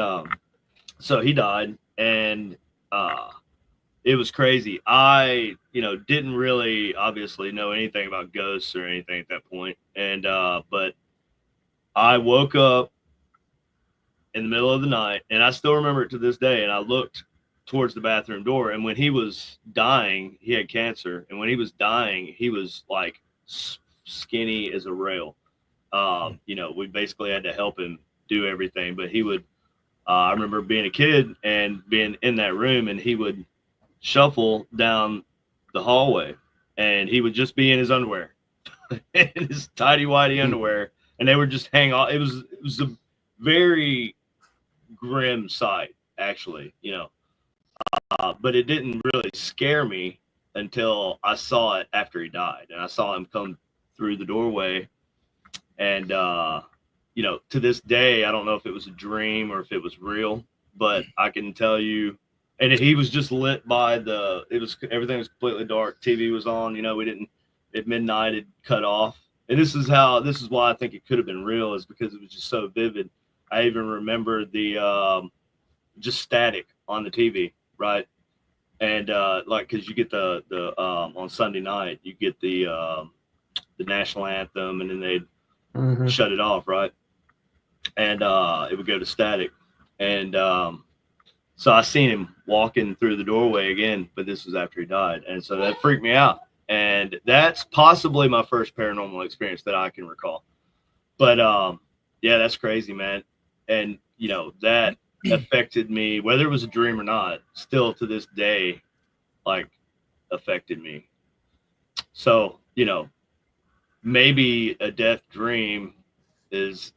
so he died, and it was crazy. I, didn't really obviously know anything about ghosts or anything at that point, and but I woke up in the middle of the night, and I still remember it to this day. And I looked towards the bathroom door, and when he was dying, he had cancer, and when he was dying, he was like skinny as a rail. We basically had to help him do everything, but he would I remember being a kid and being in that room, and he would shuffle down the hallway, and he would just be in his underwear in his tidy whitey underwear, and they would just hang on. It was a very grim sight, actually, but it didn't really scare me until I saw it after he died, and I saw him come through the doorway. And, to this day, I don't know if it was a dream or if it was real, but I can tell you, and he was just lit by everything was completely dark. TV was on, at midnight it cut off. And this is why I think it could have been real, is because it was just so vivid. I even remember the, just static on the TV. Right. And, cause you get the on Sunday night, you get the national anthem, and then they'd shut it off. Right. And, it would go to static. And, so I seen him walking through the doorway again, but this was after he died. And so that freaked me out. And that's possibly my first paranormal experience that I can recall. But yeah, that's crazy, man. And, that affected me, whether it was a dream or not, still to this day, affected me. So, maybe a death dream is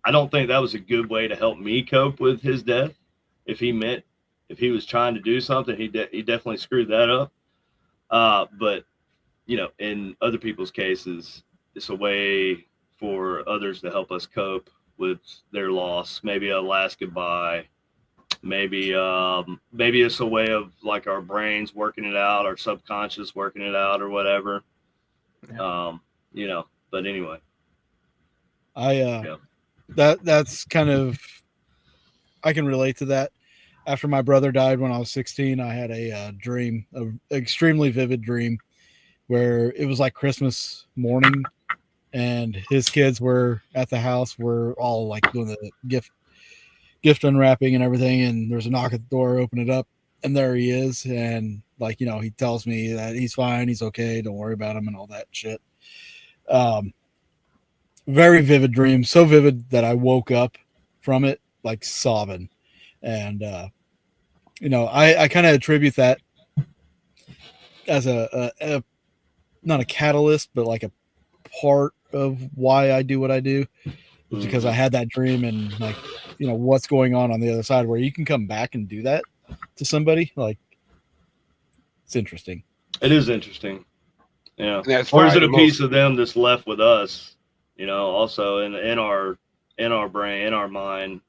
I don't think that was a good way to help me cope with his death. If he was trying to do something, he definitely screwed that up. But, in other people's cases, it's a way for others to help us cope with their loss. Maybe a last goodbye. Maybe it's a way of our brains working it out, our subconscious working it out, or whatever. Yeah. But anyway, that's kind of, I can relate to that. After my brother died when I was 16, I had a dream, an extremely vivid dream, where it was like Christmas morning, and his kids were at the house. We're all doing the gift unwrapping and everything, and there's a knock at the door. Open it up, and there he is. And he tells me that he's fine, he's okay, don't worry about him, and all that shit. Very vivid dream, so vivid that I woke up from it sobbing. And I kind of attribute that as a not a catalyst, but a part of why I do what I do, because I had that dream, and what's going on the other side, where you can come back and do that to somebody. It's interesting. It is interesting. Yeah. Or is it a piece of them that's left with us, also in our brain, in our mind,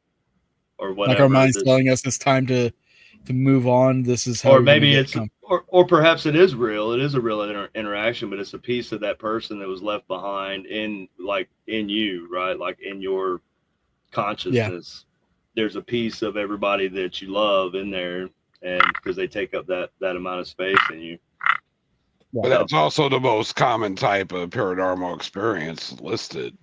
or whatever. Our mind's telling us it's time to move on. This is how. Or maybe it's, or perhaps it is real. It is a real interaction, but it's a piece of that person that was left behind in you, right? In your consciousness. Yeah. There's a piece of everybody that you love in there, and because they take up that amount of space in you. But that's also the most common type of paranormal experience listed,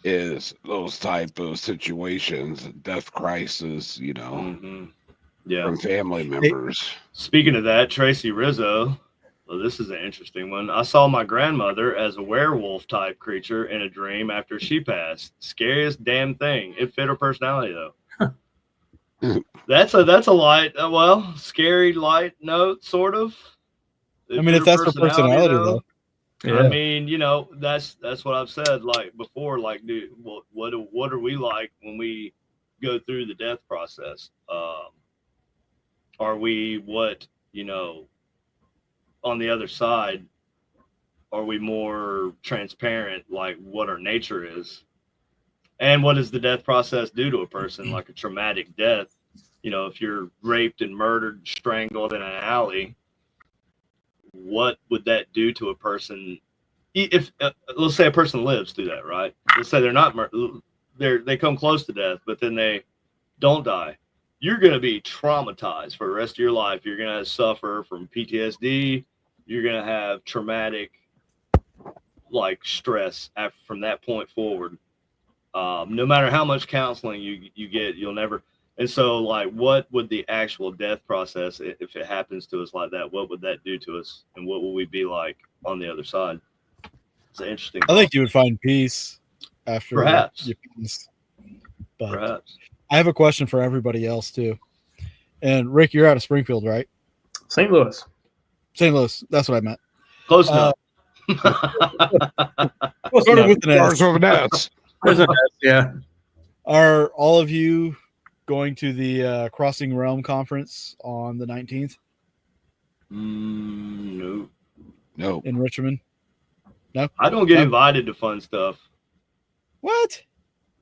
is those type of situations, death crisis, from family members. Speaking of that, Tracy Rizzo, well, this is an interesting one. I saw my grandmother as a werewolf type creature in a dream after she passed. Scariest damn thing. It fit her personality though. That's a light, scary light note, sort of. If that's her personality though. Yeah. I mean, that's what I've said before. Dude, what are we like when we go through the death process? Are we on the other side? Are we more transparent, what our nature is, and what does the death process do to a person? A traumatic death. If you're raped and murdered, strangled in an alley, what would that do to a person? If let's say a person lives through that, right? Let's say they're not they come close to death, but then they don't die. You're going to be traumatized for the rest of your life. You're going to suffer from PTSD. You're going to have traumatic stress from that point forward. No matter how much counseling you get, you'll never. And so, what would the actual death process, if it happens to us like that, what would that do to us? And what will we be like on the other side? It's an interesting I think you would find peace after. Perhaps. But perhaps. I have a question for everybody else, too. And, Rick, you're out of Springfield, right? St. Louis. St. Louis. That's what I meant. Close enough. Started with an S. There's an S. There's an S, yeah. Are all of you going to the Crossing Realm conference on the 19th No. in Richmond? No, I don't get invited to fun stuff. What?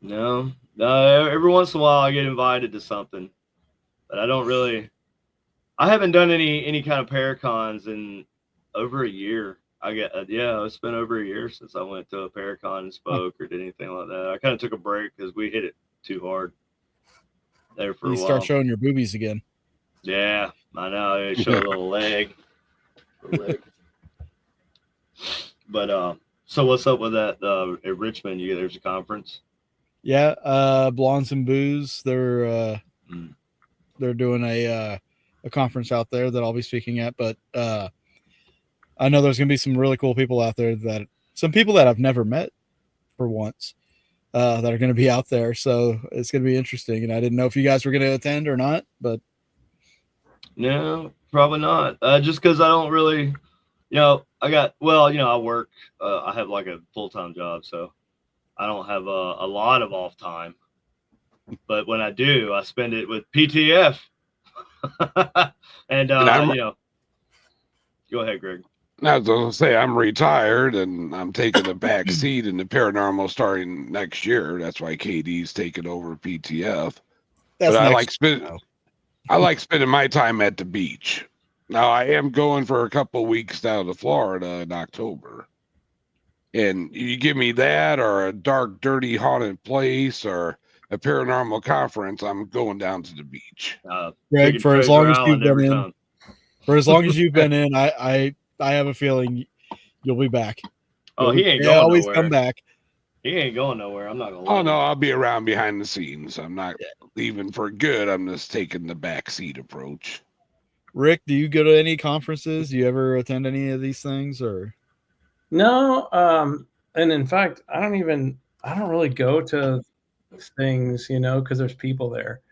No. Every once in a while I get invited to something, but I don't really. I haven't done any kind of Paracons in over a year. It's been over a year since I went to a Paracon and spoke or did anything like that. I kind of took a break because we hit it too hard there for a while. Start showing your boobies again. Yeah, I know. I show a little leg. But so what's up with that at Richmond? There's a conference. Yeah, Blondes and Booze. They're doing a conference out there that I'll be speaking at, but I know there's gonna be some really cool people out there some people that I've never met for once that are gonna be out there. So it's gonna be interesting. And I didn't know if you guys were gonna attend or not, but no, probably not. Just because I don't really, I work. I have like a full-time job, so I don't have a lot of off time. But when I do, I spend it with PTF. and go ahead, Greg. I was going to say, I'm retired and I'm taking a back seat in the paranormal starting next year. That's why KD's taking over PTF. I like spending my time at the beach. Now I am going for a couple of weeks down to Florida in October. And you give me that or a dark, dirty, haunted place or a paranormal conference, I'm going down to the beach. Greg, for as long as you've been in, I have a feeling you'll be back. Oh, he ain't going always nowhere. Come back. He ain't going nowhere. I'm not gonna lie. Oh no, I'll be around behind the scenes. I'm not leaving for good. I'm just taking the backseat approach. Rick, do you go to any conferences? Do you ever attend any of these things or? No, and in fact, I don't really go to things, because there's people there,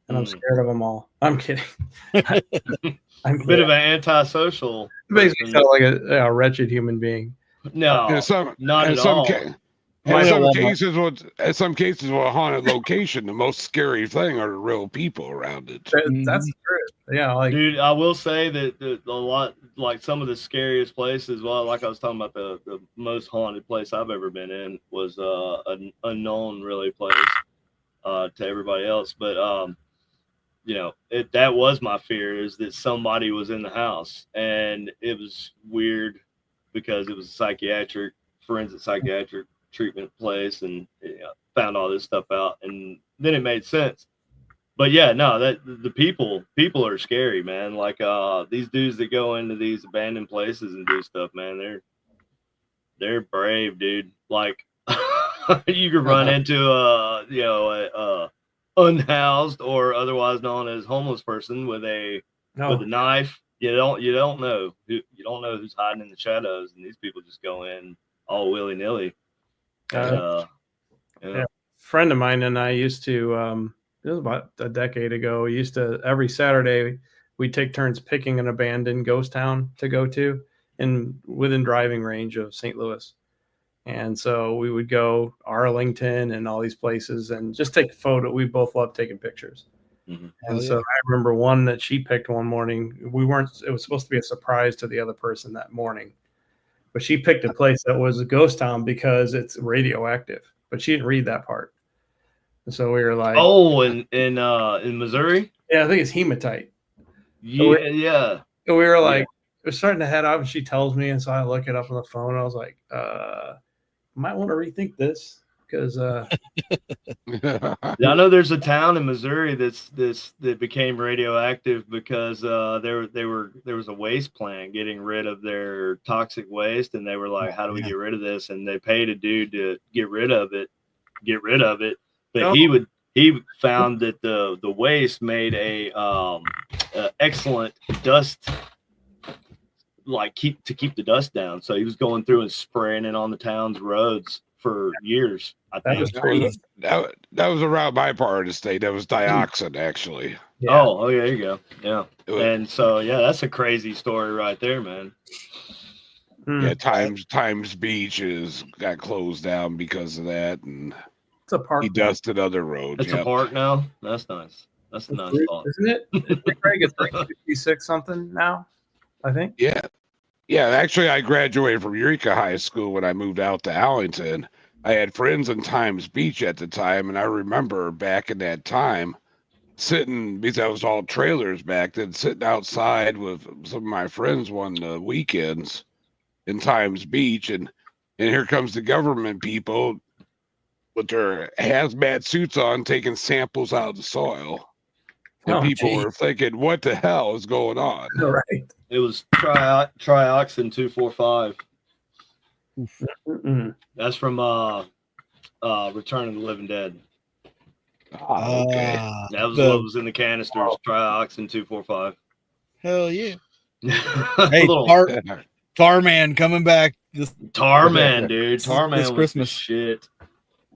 and I'm scared of them all. I'm kidding. I'm a bit of an antisocial. It makes me sound like a wretched human being. No, not at all. In some cases, with a haunted location, the most scary thing are the real people around it. That's true. Yeah, dude, I will say that a lot, like some of the scariest places. Well, like I was talking about, the most haunted place I've ever been in was an unknown really place to everybody else, but that was my fear, is that somebody was in the house, and it was weird because it was a forensic psychiatric treatment place, and found all this stuff out, and then it made sense. But yeah, no, that the people are scary, man. Like these dudes that go into these abandoned places and do stuff, man, they're brave, dude. Like you could run into a unhoused or otherwise known as homeless person with a knife. You don't know who's hiding in the shadows, and these people just go in all willy-nilly. A friend of mine and I used to it was about a decade ago, we used to every Saturday we'd take turns picking an abandoned ghost town to go to within driving range of St. Louis. And so we would go Arlington and all these places and just take a photo. We both love taking pictures. Mm-hmm. And so I remember one that she picked one morning. It was supposed to be a surprise to the other person that morning, but she picked a place that was a ghost town because it's radioactive, but she didn't read that part. And so we were like, in Missouri? Yeah, I think it's hematite. Yeah. So we were like, we're starting to head out, and she tells me, and so I look it up on the phone. I was like, might want to rethink this because I know there's a town in Missouri that became radioactive because there was a waste plant getting rid of their toxic waste, and they were like, how do we get rid of this? And they paid a dude to get rid of it. But he found that the waste made a excellent dust, like keep the dust down. So he was going through and spraying it on the town's roads for years. I think that was around my part of the state. That was dioxin, actually. Yeah. Oh, yeah, there you go. Yeah. And so that's a crazy story right there, man. Yeah, Times Beach got closed down because of that, and it's a park. He dusted other roads. It's a park now. That's nice. That's a nice thought. Isn't it? Craig, it's like 56 something now, I think. Yeah. Yeah, actually, I graduated from Eureka High School when I moved out to Allington. I had friends in Times Beach at the time, and I remember back in that time sitting, because that was all trailers back then, sitting outside with some of my friends one weekends in Times Beach, and here comes the government people with their hazmat suits on, taking samples out of the soil. And people were thinking, what the hell is going on? Right. It was trioxin 245. That's from Return of the Living Dead. Okay. That was what was in the canisters. Trioxin 245. Hell yeah. Hey, Tarman coming back. Tarman, dude. Tarman this was Christmas. Shit.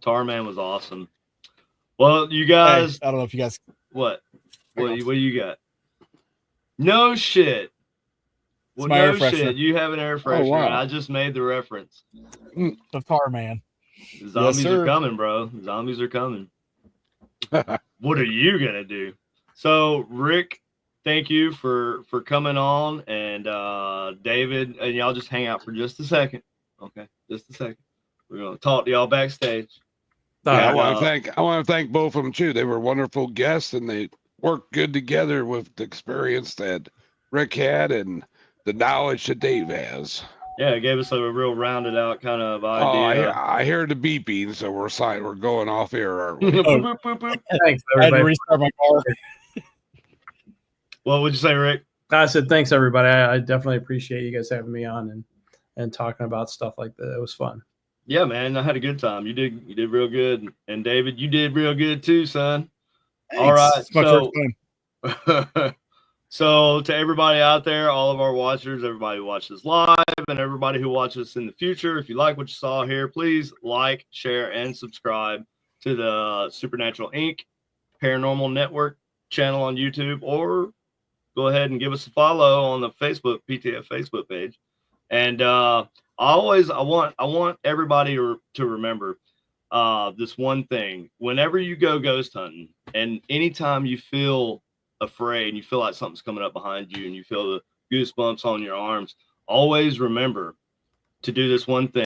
Tarman was awesome. Well, you guys. Hey, I don't know if you guys. What do you got? No shit. Well, no shit. You have an air freshener. Oh, wow. I just made the reference. The Tarman. The zombies are coming, bro. The zombies are coming. What are you gonna do? So, Rick, thank you for coming on, and David, and y'all just hang out for just a second. Okay, just a second. We're gonna talk to y'all backstage. Yeah, I want to thank both of them too. They were wonderful guests, and they worked good together with the experience that Rick had and the knowledge that Dave has. Yeah, it gave us a real rounded out kind of idea. Oh, I hear the beeping, so we're going off air, aren't we? Boop, boop, boop. Thanks, I had to restart my car. What would you say, Rick? I said thanks, everybody. I definitely appreciate you guys having me on and talking about stuff like that. It was fun. Yeah, man, I had a good time. You did real good, and David, you did real good too, son. Thanks. All right, it's my first time. So to everybody out there, all of our watchers, everybody who watches live, and everybody who watches in the future, if you like what you saw here, please like, share, and subscribe to the Supernatural Inc. Paranormal Network channel on YouTube, or go ahead and give us a follow on the Facebook PTF Facebook page. And I want everybody to remember this one thing. Whenever you go ghost hunting, and anytime you feel afraid and you feel like something's coming up behind you and you feel the goosebumps on your arms, always remember to do this one thing.